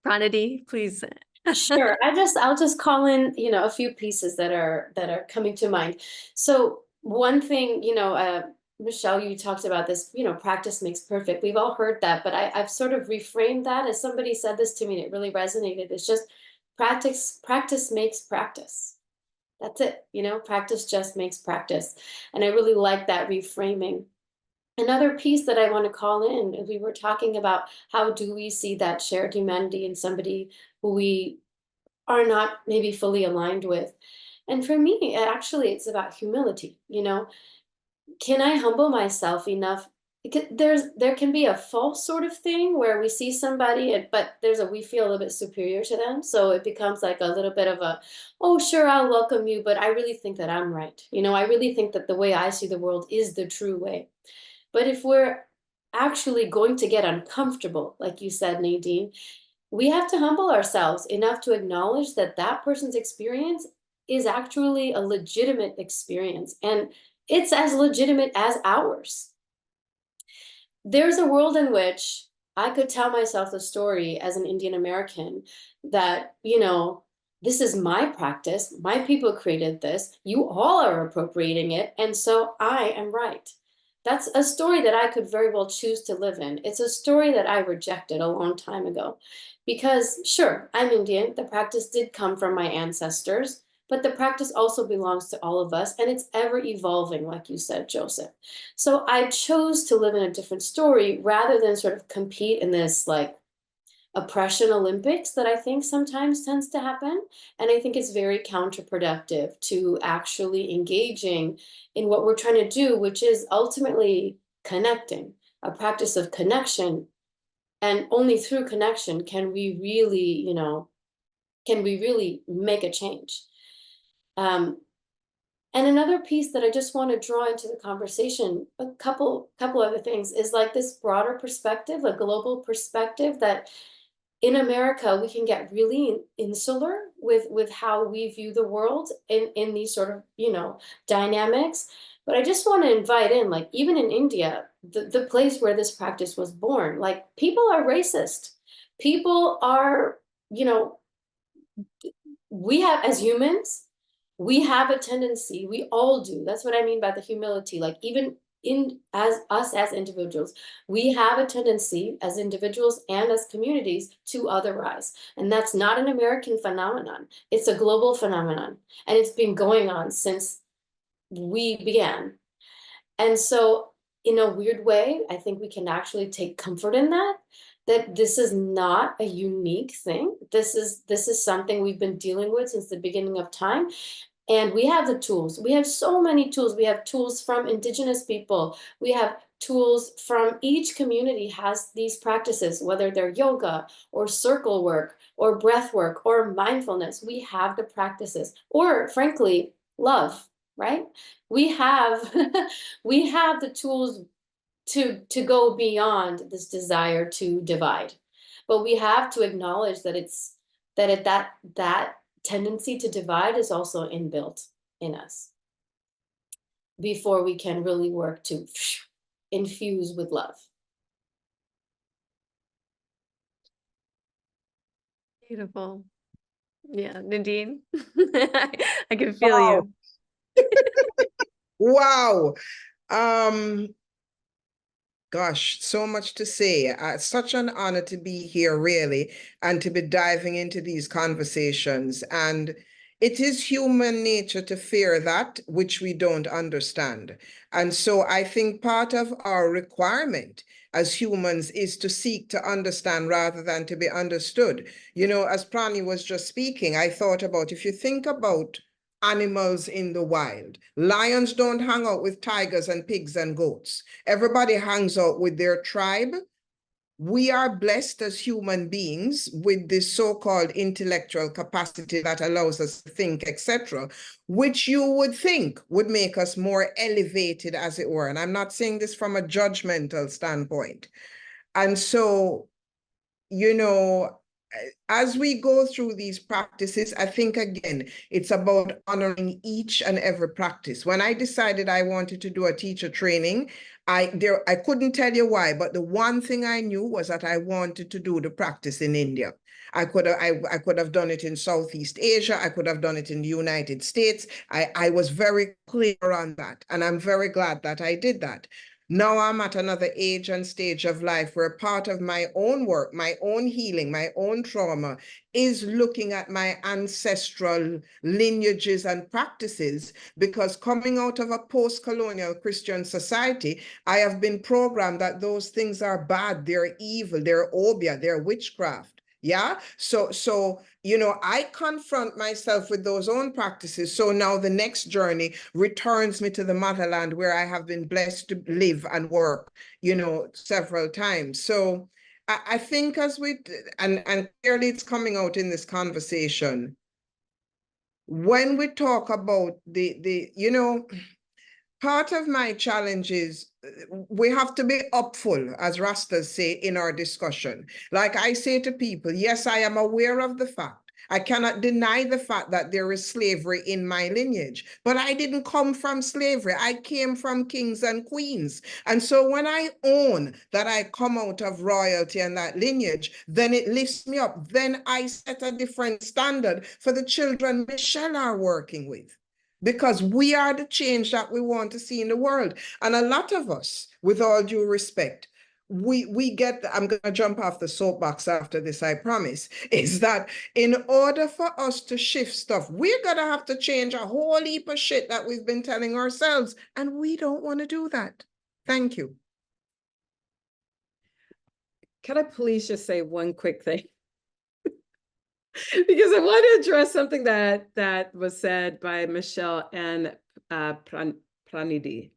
Pranidhi, please. Sure. I'll just call in, a few pieces that are coming to mind. So one thing, Michelle, you talked about this, practice makes perfect. We've all heard that, but I've sort of reframed that as somebody said this to me and it really resonated. It's just practice makes practice. That's it. Practice just makes practice. And I really like that reframing. Another piece that I want to call in, we were talking about how do we see that shared humanity in somebody who we are not maybe fully aligned with. And for me, it's about humility. Can I humble myself enough? There can be a false sort of thing where we see somebody, but we feel a little bit superior to them. So it becomes like a little bit of a, oh, sure, I'll welcome you, but I really think that I'm right. I really think that the way I see the world is the true way. But if we're actually going to get uncomfortable, like you said, Nadine, we have to humble ourselves enough to acknowledge that that person's experience is actually a legitimate experience, and it's as legitimate as ours. There's a world in which I could tell myself the story as an Indian American that, this is my practice, my people created this, you all are appropriating it, and so I am right. That's a story that I could very well choose to live in. It's a story that I rejected a long time ago. Because sure, I'm Indian, the practice did come from my ancestors, but the practice also belongs to all of us, and it's ever evolving, like you said, Joseph. So I chose to live in a different story rather than sort of compete in this like oppression Olympics that I think sometimes tends to happen. And I think it's very counterproductive to actually engaging in what we're trying to do, which is ultimately connecting, a practice of connection. And only through connection can we really, make a change. And another piece that I just want to draw into the conversation, a couple other things, is like this broader perspective, a global perspective, that in America, we can get really insular with how we view the world in these sort of, dynamics. But I just want to invite in, like, even in India, the place where this practice was born, like, people are racist. People are, we have, as humans, we have a tendency, we all do. That's what I mean by the humility. Like, even as us as individuals, we have a tendency as individuals and as communities to otherize. And that's not an American phenomenon. It's a global phenomenon. And it's been going on since we began. And so in a weird way, I think we can actually take comfort in that. that this is not a unique thing. This is something we've been dealing with since the beginning of time. And we have the tools. We have so many tools. We have tools from Indigenous people. We have tools from each community has these practices, whether they're yoga or circle work or breath work or mindfulness. We have the practices, or frankly, love, right? We have we have the tools to go beyond this desire to divide. But we have to acknowledge that that tendency to divide is also inbuilt in us before we can really work to infuse with love. Beautiful. Yeah, Nadine, I can feel Wow. you. Wow. Gosh, so much to say. It's such an honor to be here, really, and to be diving into these conversations. And it is human nature to fear that which we don't understand. And so I think part of our requirement as humans is to seek to understand rather than to be understood. You know, as Prani was just speaking, I thought about, if you think about animals in the wild, lions don't hang out with tigers and pigs and goats. Everybody hangs out with their tribe. We are blessed as human beings with this so-called intellectual capacity that allows us to think, etc., which you would think would make us more elevated, as it were. And I'm not saying this from a judgmental standpoint. And so, you know, as we go through these practices, I think, again, it's about honoring each and every practice. When I decided I wanted to do a teacher training, I couldn't tell you why, but the one thing I knew was that I wanted to do the practice in India. I could have done it in Southeast Asia. I could have done it in the United States. I was very clear on that, and I'm very glad that I did that. Now I'm at another age and stage of life where part of my own work, my own healing, my own trauma is looking at my ancestral lineages and practices, because coming out of a post-colonial Christian society, I have been programmed that those things are bad, they're evil, they're obia, they're witchcraft. Yeah. So, you know, I confront myself with those own practices. So now the next journey returns me to the motherland where I have been blessed to live and work, you know, several times. So I think as and clearly it's coming out in this conversation, when we talk about you know, part of my challenge is we have to be upful, as Rastas say, in our discussion. Like I say to people, yes, I am aware of the fact. I cannot deny the fact that there is slavery in my lineage, but I didn't come from slavery. I came from kings and queens. And so when I own that I come out of royalty and that lineage, then it lifts me up. Then I set a different standard for the children Michelle are working with, because we are the change that we want to see in the world. And a lot of us, with all due respect, we get, I'm going to jump off the soapbox after this, I promise, is that in order for us to shift stuff, we're going to have to change a whole heap of shit that we've been telling ourselves. And we don't want to do that. Thank you. Can I please just say one quick thing? Because I want to address something that was said by Michelle and Pranidhi.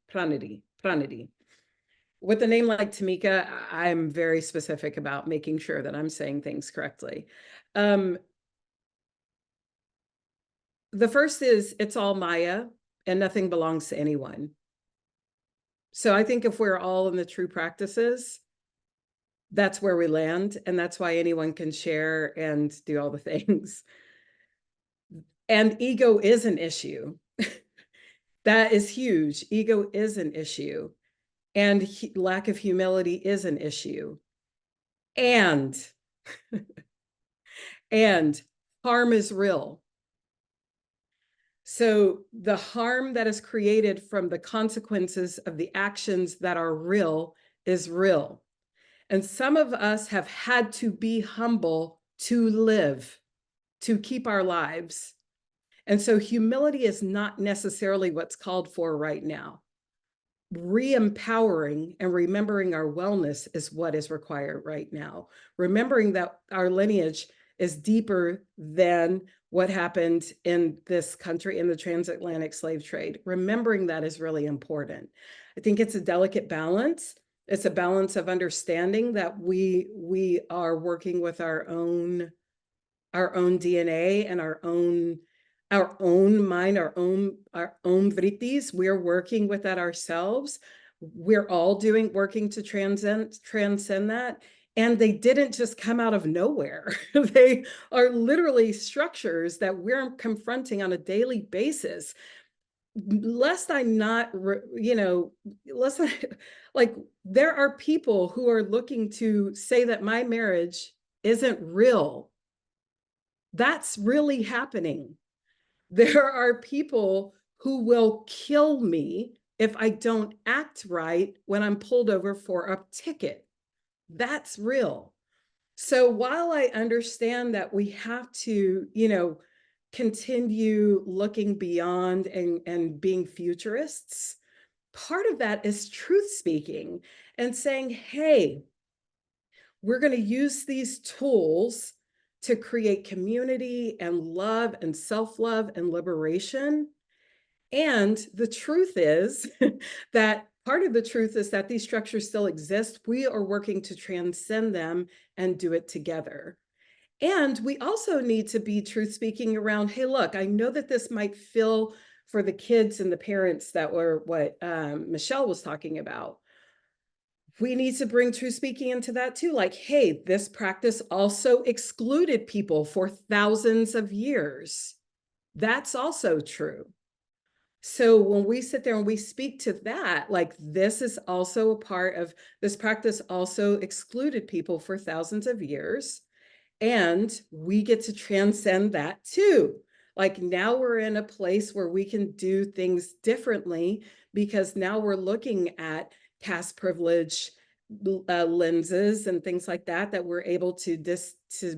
With a name like Tamika, I'm very specific about making sure that I'm saying things correctly. The first is, it's all Maya and nothing belongs to anyone. So I think if we're all in the true practices, that's where we land, and that's why anyone can share and do all the things. And ego is an issue. That is huge. Ego is an issue. And lack of humility is an issue. And harm is real. So the harm that is created from the consequences of the actions that are real is real. And some of us have had to be humble to live, to keep our lives. And so humility is not necessarily what's called for right now. re-empowering and remembering our wellness is what is required right now. Remembering that our lineage is deeper than what happened in this country in the transatlantic slave trade. Remembering that is really important. I think it's a delicate balance. It's a balance of understanding that we are working with our own DNA and our own mind, our own vrittis. We're working with that ourselves. We're all working to transcend that. And they didn't just come out of nowhere. They are literally structures that we're confronting on a daily basis. Lest I'm not, like, there are people who are looking to say that my marriage isn't real. That's really happening. There are people who will kill me if I don't act right when I'm pulled over for a ticket. That's real. So while I understand that we have to, continue looking beyond and being futurists, part of that is truth speaking and saying, hey, we're going to use these tools to create community and love and self-love and liberation. And the truth is that part of the truth is that these structures still exist. We are working to transcend them and do it together. And we also need to be truth speaking around, hey, look, I know that this might feel for the kids and the parents that were what Michelle was talking about. We need to bring truth speaking into that too. Like, hey, this practice also excluded people for thousands of years. That's also true. So when we sit there and we speak to that, like, this is also a part of this practice also excluded people for thousands of years. And we get to transcend that too. Like, now we're in a place where we can do things differently because now we're looking at caste privilege lenses and things like that, that we're able to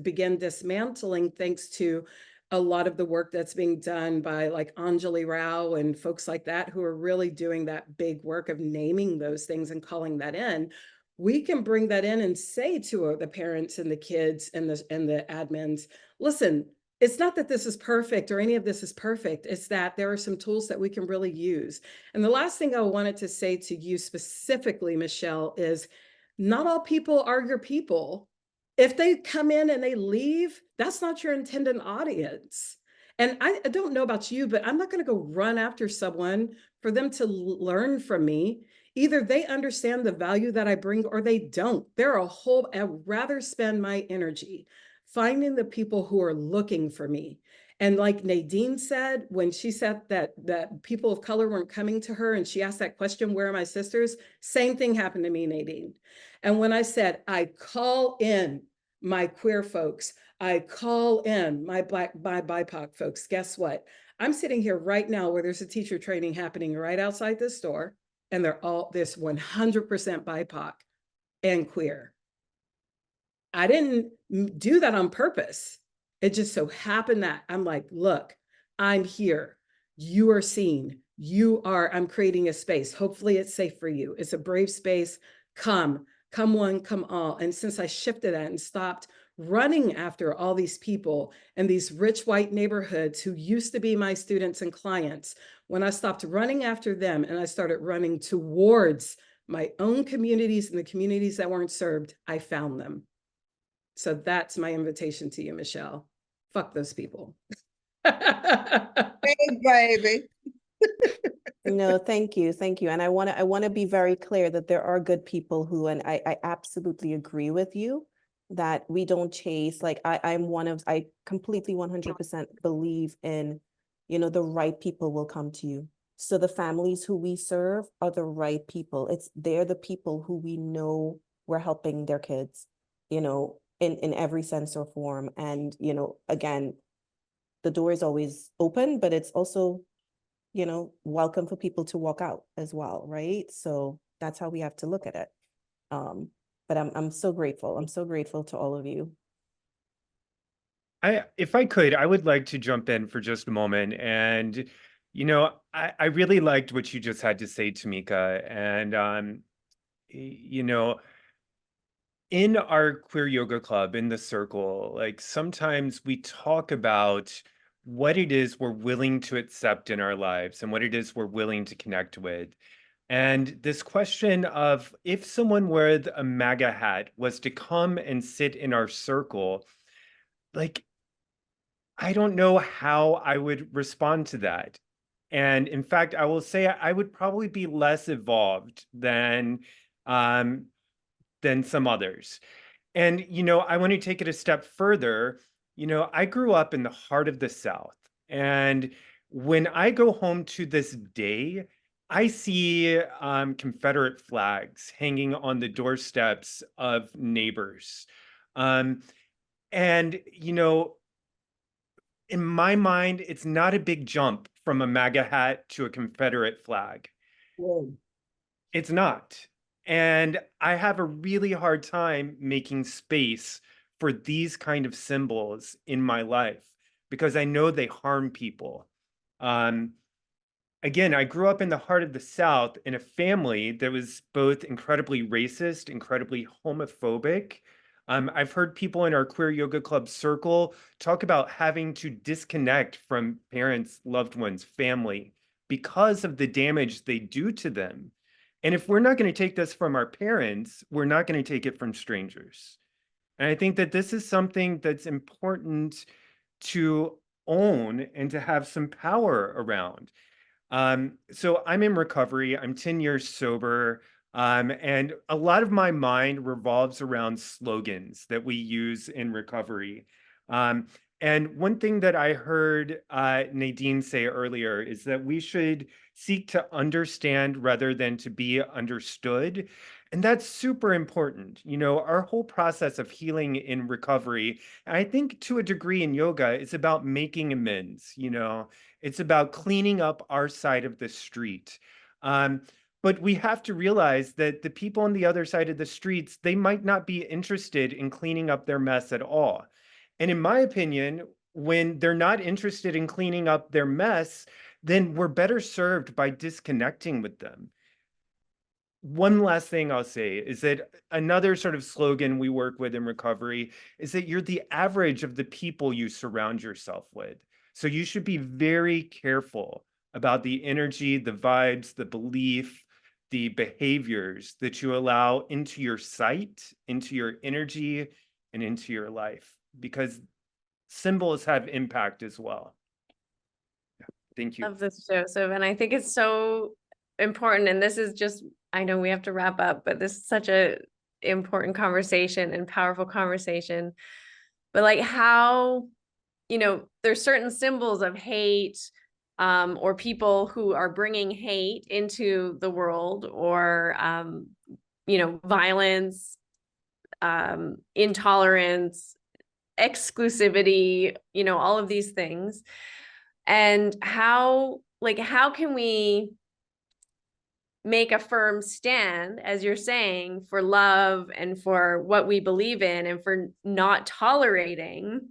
begin dismantling thanks to a lot of the work that's being done by like Anjali Rao and folks like that, who are really doing that big work of naming those things and calling that in. We can bring that in and say to the parents and the kids and the admins, listen, it's not that this is perfect or any of this is perfect. It's that there are some tools that we can really use. And the last thing I wanted to say to you specifically, Michelle, is not all people are your people. If they come in and they leave, that's not your intended audience. And I don't know about you, but I'm not going to go run after someone for them to learn from me. Either they understand the value that I bring or they don't. I'd rather spend my energy finding the people who are looking for me. And like Nadine said, when she said that people of color weren't coming to her and she asked that question, where are my sisters? Same thing happened to me, Nadine. And when I said, I call in my queer folks, I call in my BIPOC folks, guess what? I'm sitting here right now where there's a teacher training happening right outside this door, and they're all this 100% BIPOC and queer. I didn't do that on purpose. It just so happened that I'm like, look, I'm here. You are seen. I'm creating a space. Hopefully it's safe for you. It's a brave space. Come one, come all. And since I shifted that and stopped running after all these people in these rich white neighborhoods who used to be my students and clients, when I stopped running after them and I started running towards my own communities and the communities that weren't served, I found them. So that's my invitation to you, Michelle. Fuck those people. Hey, baby. No, thank you. Thank you. And I want to be very clear that there are good people who, and I absolutely agree with you that we don't chase, like I completely 100% believe in, the right people will come to you. So the families who we serve are the right people. They're the people who we know we're helping their kids, in every sense or form. And, again, the door is always open, but it's also, welcome for people to walk out as well, right? So that's how we have to look at it. But I'm so grateful. I'm so grateful to all of you. If I could, I would like to jump in for just a moment and I really liked what you just had to say, Tamika. And, in our queer yoga club, in the circle, like sometimes we talk about what it is we're willing to accept in our lives and what it is we're willing to connect with. And this question of if someone with a MAGA hat was to come and sit in our circle, like, I don't know how I would respond to that. And in fact, I will say I would probably be less evolved um, than some others. And, I want to take it a step further. I grew up in the heart of the South. And when I go home to this day, I see Confederate flags hanging on the doorsteps of neighbors. Um, and, in my mind, it's not a big jump from a MAGA hat to a Confederate flag. Whoa. It's not. And I have a really hard time making space for these kind of symbols in my life because I know they harm people. Um, Again, I grew up in the heart of the South in a family that was both incredibly racist, incredibly homophobic. I've heard people in our queer yoga club circle talk about having to disconnect from parents, loved ones, family because of the damage they do to them. And if we're not going to take this from our parents, we're not going to take it from strangers. And I think that this is something that's important to own and to have some power around. So I'm in recovery. I'm 10 years sober. And a lot of my mind revolves around slogans that we use in recovery. Um, and one thing that I heard Nadine say earlier is that we should seek to understand rather than to be understood. And that's super important. Our whole process of healing in recovery, and I think to a degree in yoga, is about making amends. It's about cleaning up our side of the street. Um, but we have to realize that the people on the other side of the streets, they might not be interested in cleaning up their mess at all. And in my opinion, when they're not interested in cleaning up their mess, then we're better served by disconnecting with them. One last thing I'll say is that another sort of slogan we work with in recovery is that you're the average of the people you surround yourself with. So you should be very careful about the energy, the vibes, the belief, the behaviors that you allow into your sight, into your energy, and into your life, because symbols have impact as well. Yeah. Thank you. Love this, Joseph. And I think it's so important. And this is just, I know we have to wrap up, but this is such a important conversation and powerful conversation. But like how, there's certain symbols of hate, or people who are bringing hate into the world, or, violence, intolerance, exclusivity, all of these things. And how can we make a firm stand, as you're saying, for love and for what we believe in and for not tolerating,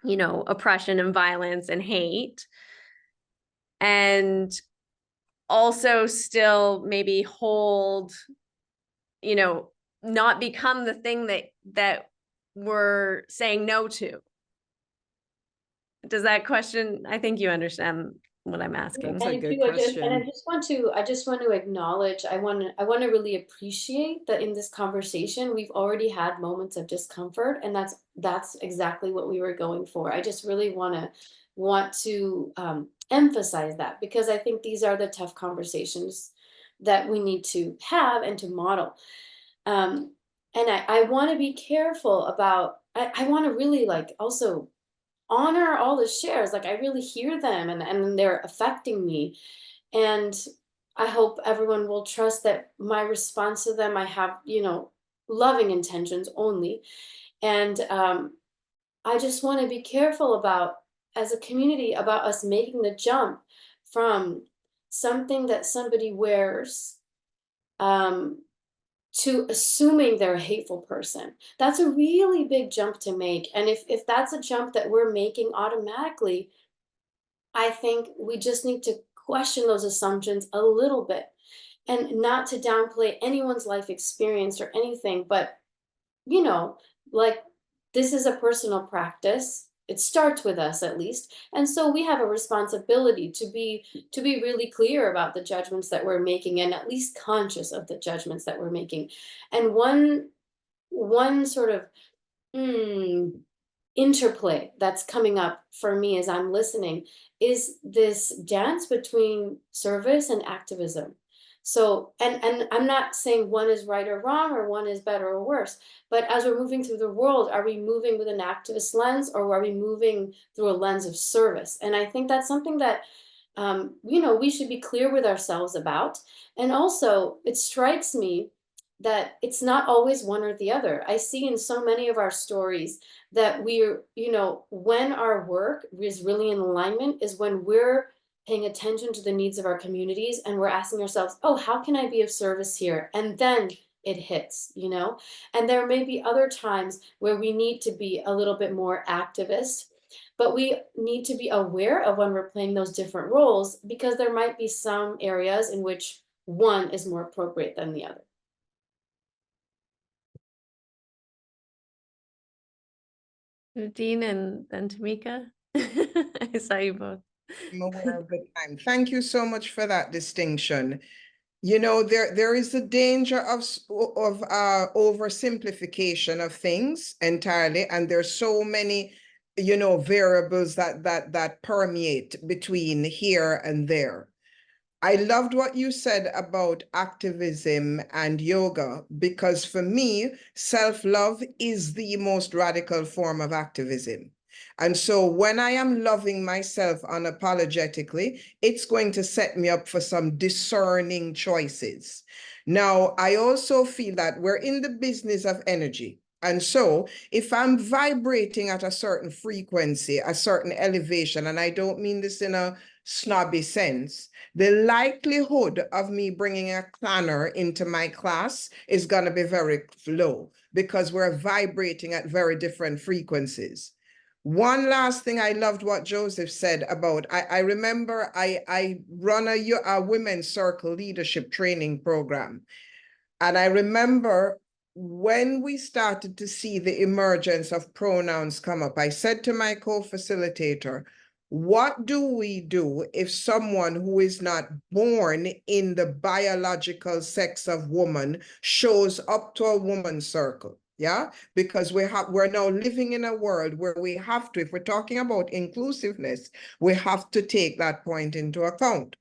oppression and violence and hate, and also still maybe hold, not become the thing that we're saying no to. Does that question, I think you understand what I'm asking. That's a good And I question. just want to acknowledge, I want to really appreciate that in this conversation, we've already had moments of discomfort, and that's exactly what we were going for. I just really want to emphasize that, because I think these are the tough conversations that we need to have and to model. And I want to be careful about, I want to really also honor all the shares. Like, I really hear them, and they're affecting me. And I hope everyone will trust that my response to them, I have, loving intentions only. And I just want to be careful about, as a community, about us making the jump from something that somebody wears, to assuming they're a hateful person. That's a really big jump to make. And if that's a jump that we're making automatically, I think we just need to question those assumptions a little bit, and not to downplay anyone's life experience or anything, but you know, like, this is a personal practice. It starts with us, at least. And so we have a responsibility to be really clear about the judgments that we're making, and at least conscious of the judgments that we're making. And one sort of interplay that's coming up for me as I'm listening is this dance between service and activism. So, and I'm not saying one is right or wrong, or one is better or worse, but as we're moving through the world, are we moving with an activist lens, or are we moving through a lens of service? And I think that's something that we should be clear with ourselves about. And also, it strikes me that it's not always one or the other. I see in so many of our stories that when our work is really in alignment is when we're paying attention to the needs of our communities, and we're asking ourselves, oh, how can I be of service here? And then it hits. And there may be other times where we need to be a little bit more activist, but we need to be aware of when we're playing those different roles, because there might be some areas in which one is more appropriate than the other. Nadine and then Tamika. I saw you both. I'm aware of the time. Thank you so much for that distinction. There is a danger of oversimplification of things entirely, and there's so many, variables that permeate between here and there. I loved what you said about activism and yoga, because for me, self-love is the most radical form of activism. And so when I am loving myself unapologetically, it's going to set me up for some discerning choices. Now, I also feel that we're in the business of energy. And so if I'm vibrating at a certain frequency, a certain elevation, and I don't mean this in a snobby sense, the likelihood of me bringing a clanner into my class is going to be very low, because we're vibrating at very different frequencies. One last thing, I loved what Joseph said about, I remember I run a women's circle leadership training program. And I remember when we started to see the emergence of pronouns come up, I said to my co-facilitator, what do we do if someone who is not born in the biological sex of woman shows up to a woman's circle? Yeah, because we're now living in a world where we have to, if we're talking about inclusiveness, we have to take that point into account.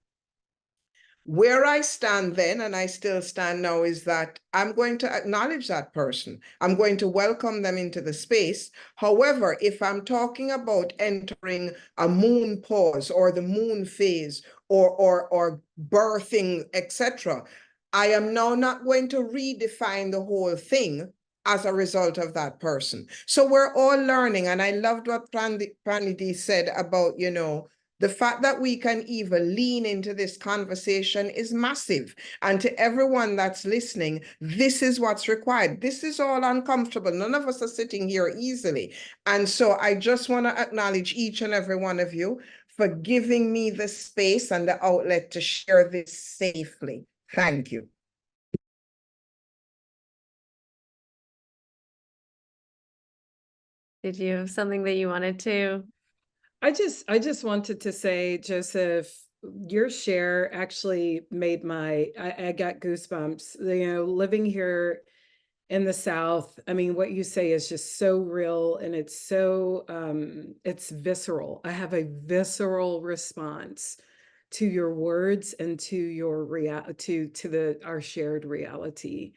Where I stand then, and I still stand now, is that I'm going to acknowledge that person. I'm going to welcome them into the space. However, if I'm talking about entering a moon pause or the moon phase or birthing, etc., I am now not going to redefine the whole thing as a result of that person. So we're all learning. And I loved what Pranidhi said about, the fact that we can even lean into this conversation is massive. And to everyone that's listening, this is what's required. This is all uncomfortable. None of us are sitting here easily. And so I just want to acknowledge each and every one of you for giving me the space and the outlet to share this safely. Thank you. Did you have something that you wanted to? I just wanted to say, Joseph, your share actually made I got goosebumps. Living here in the South, I mean, what you say is just so real, and it's so it's visceral. I have a visceral response to your words and to your our shared reality,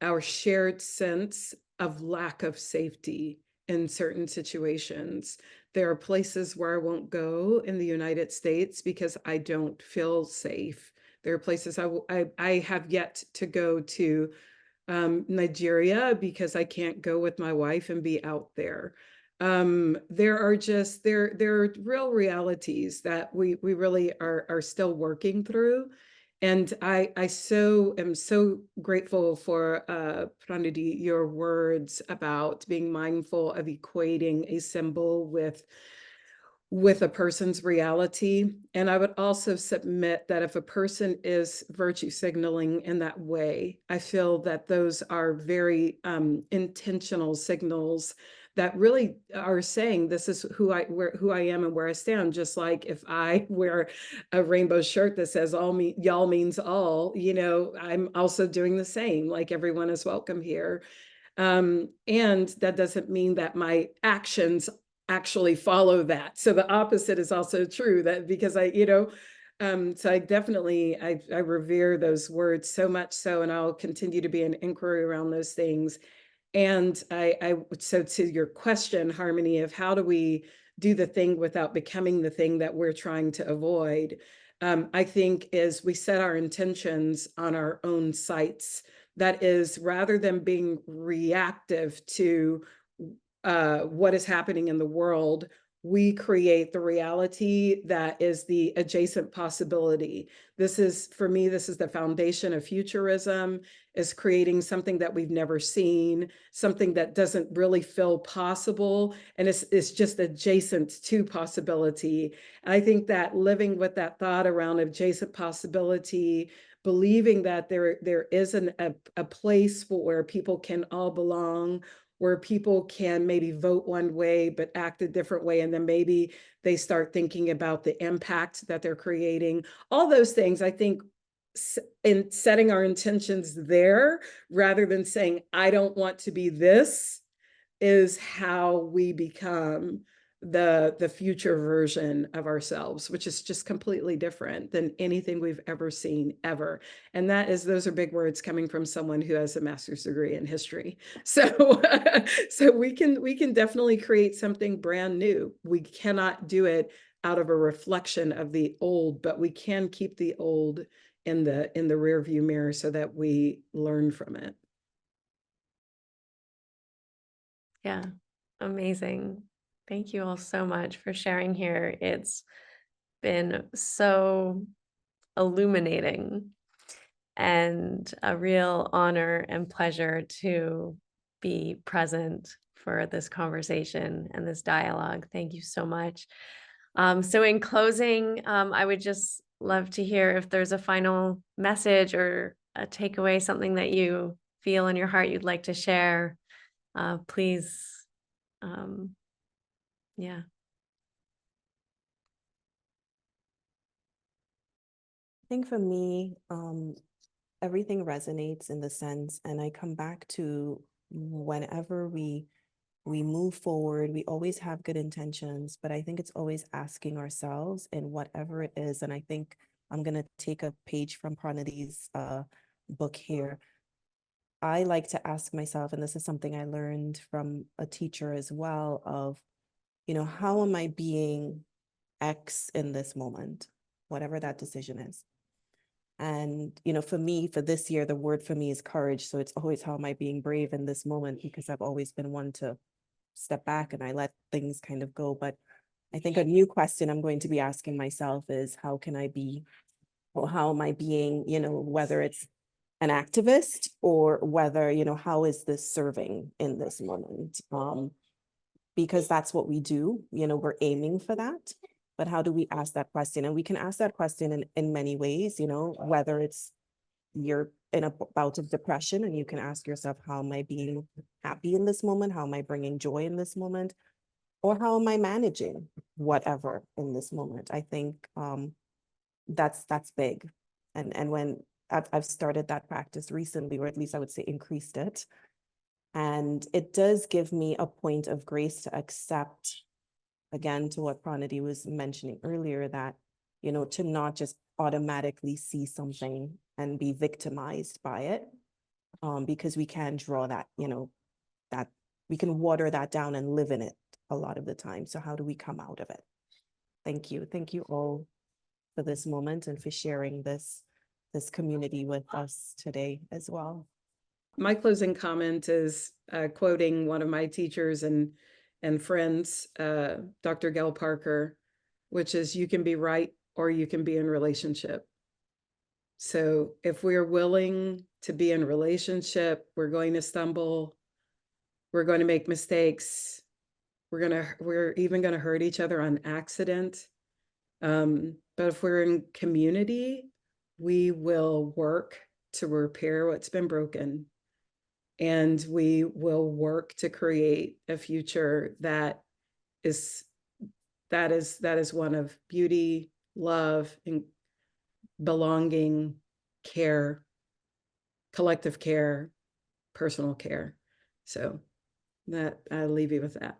our shared sense of lack of safety in certain situations. There are places where I won't go in the United States because I don't feel safe. There are places I have yet to go to, Nigeria, because I can't go with my wife and be out there. There are real realities that we really are still working through. And I am so grateful for Pranidhi, your words about being mindful of equating a symbol with with a person's reality. And I would also submit that if a person is virtue signaling in that way, I feel that those are very intentional signals that really are saying this is who I am and where I stand. Just like if I wear a rainbow shirt that says y'all means all, you know, I'm also doing the same, like everyone is welcome here. And that doesn't mean that my actions actually follow that. So the opposite is also true, that because so I definitely, I revere those words so much so, and I'll continue to be an inquiry around those things. And so to your question, Harmony, of how do we do the thing without becoming the thing that we're trying to avoid? I think is we set our intentions on our own sites. That is, rather than being reactive to what is happening in the world, we create the reality that is the adjacent possibility. This is, for me, this is the foundation of futurism, is creating something that we've never seen, something that doesn't really feel possible, and it's just adjacent to possibility. And I think that living with that thought around adjacent possibility, believing that there is a place for where people can all belong, where people can maybe vote one way but act a different way, and then maybe they start thinking about the impact that they're creating. All those things, I think, in setting our intentions there, rather than saying, I don't want to be this, is how we become the future version of ourselves, which is just completely different than anything we've ever seen, ever. And those are big words coming from someone who has a master's degree in history. So, so we can definitely create something brand new. We cannot do it out of a reflection of the old, but we can keep the old in the rear view mirror so that we learn from it. Yeah, amazing. Thank you all so much for sharing here. It's been so illuminating and a real honor and pleasure to be present for this conversation and this dialogue. Thank you so much. So in closing, I would just love to hear if there's a final message or a takeaway, something that you feel in your heart you'd like to share. Please. Yeah. I think for me, everything resonates in the sense, and I come back to whenever we move forward, we always have good intentions, but I think it's always asking ourselves in whatever it is. And I think I'm going to take a page from Pranidhi's book here. I like to ask myself, and this is something I learned from a teacher as well, of, how am I being X in this moment, whatever that decision is. And, for me, for this year, the word for me is courage. So it's always, how am I being brave in this moment? Because I've always been one to step back and I let things kind of go. But I think a new question I'm going to be asking myself is, how can I be, or how am I being, whether it's an activist or whether, how is this serving in this moment? Because that's what we do, we're aiming for that. But how do we ask that question? And we can ask that question in many ways, whether it's you're in a bout of depression and you can ask yourself, how am I being happy in this moment? How am I bringing joy in this moment? Or how am I managing whatever in this moment? I think that's big. And when I've started that practice recently, or at least I would say increased it. And it does give me a point of grace to accept, again, to what Pranidhi was mentioning earlier, that, to not just automatically see something and be victimized by it, because we can draw that, that we can water that down and live in it a lot of the time. So how do we come out of it? Thank you. Thank you all for this moment and for sharing this community with us today as well. My closing comment is quoting one of my teachers and friends, Dr. Gail Parker, which is, you can be right or you can be in relationship. So if we're willing to be in relationship, we're going to stumble, we're going to make mistakes, we're even gonna hurt each other on accident. But if we're in community, we will work to repair what's been broken. And we will work to create a future that is one of beauty, love, and belonging, care, collective care, personal care. So that I'll leave you with that.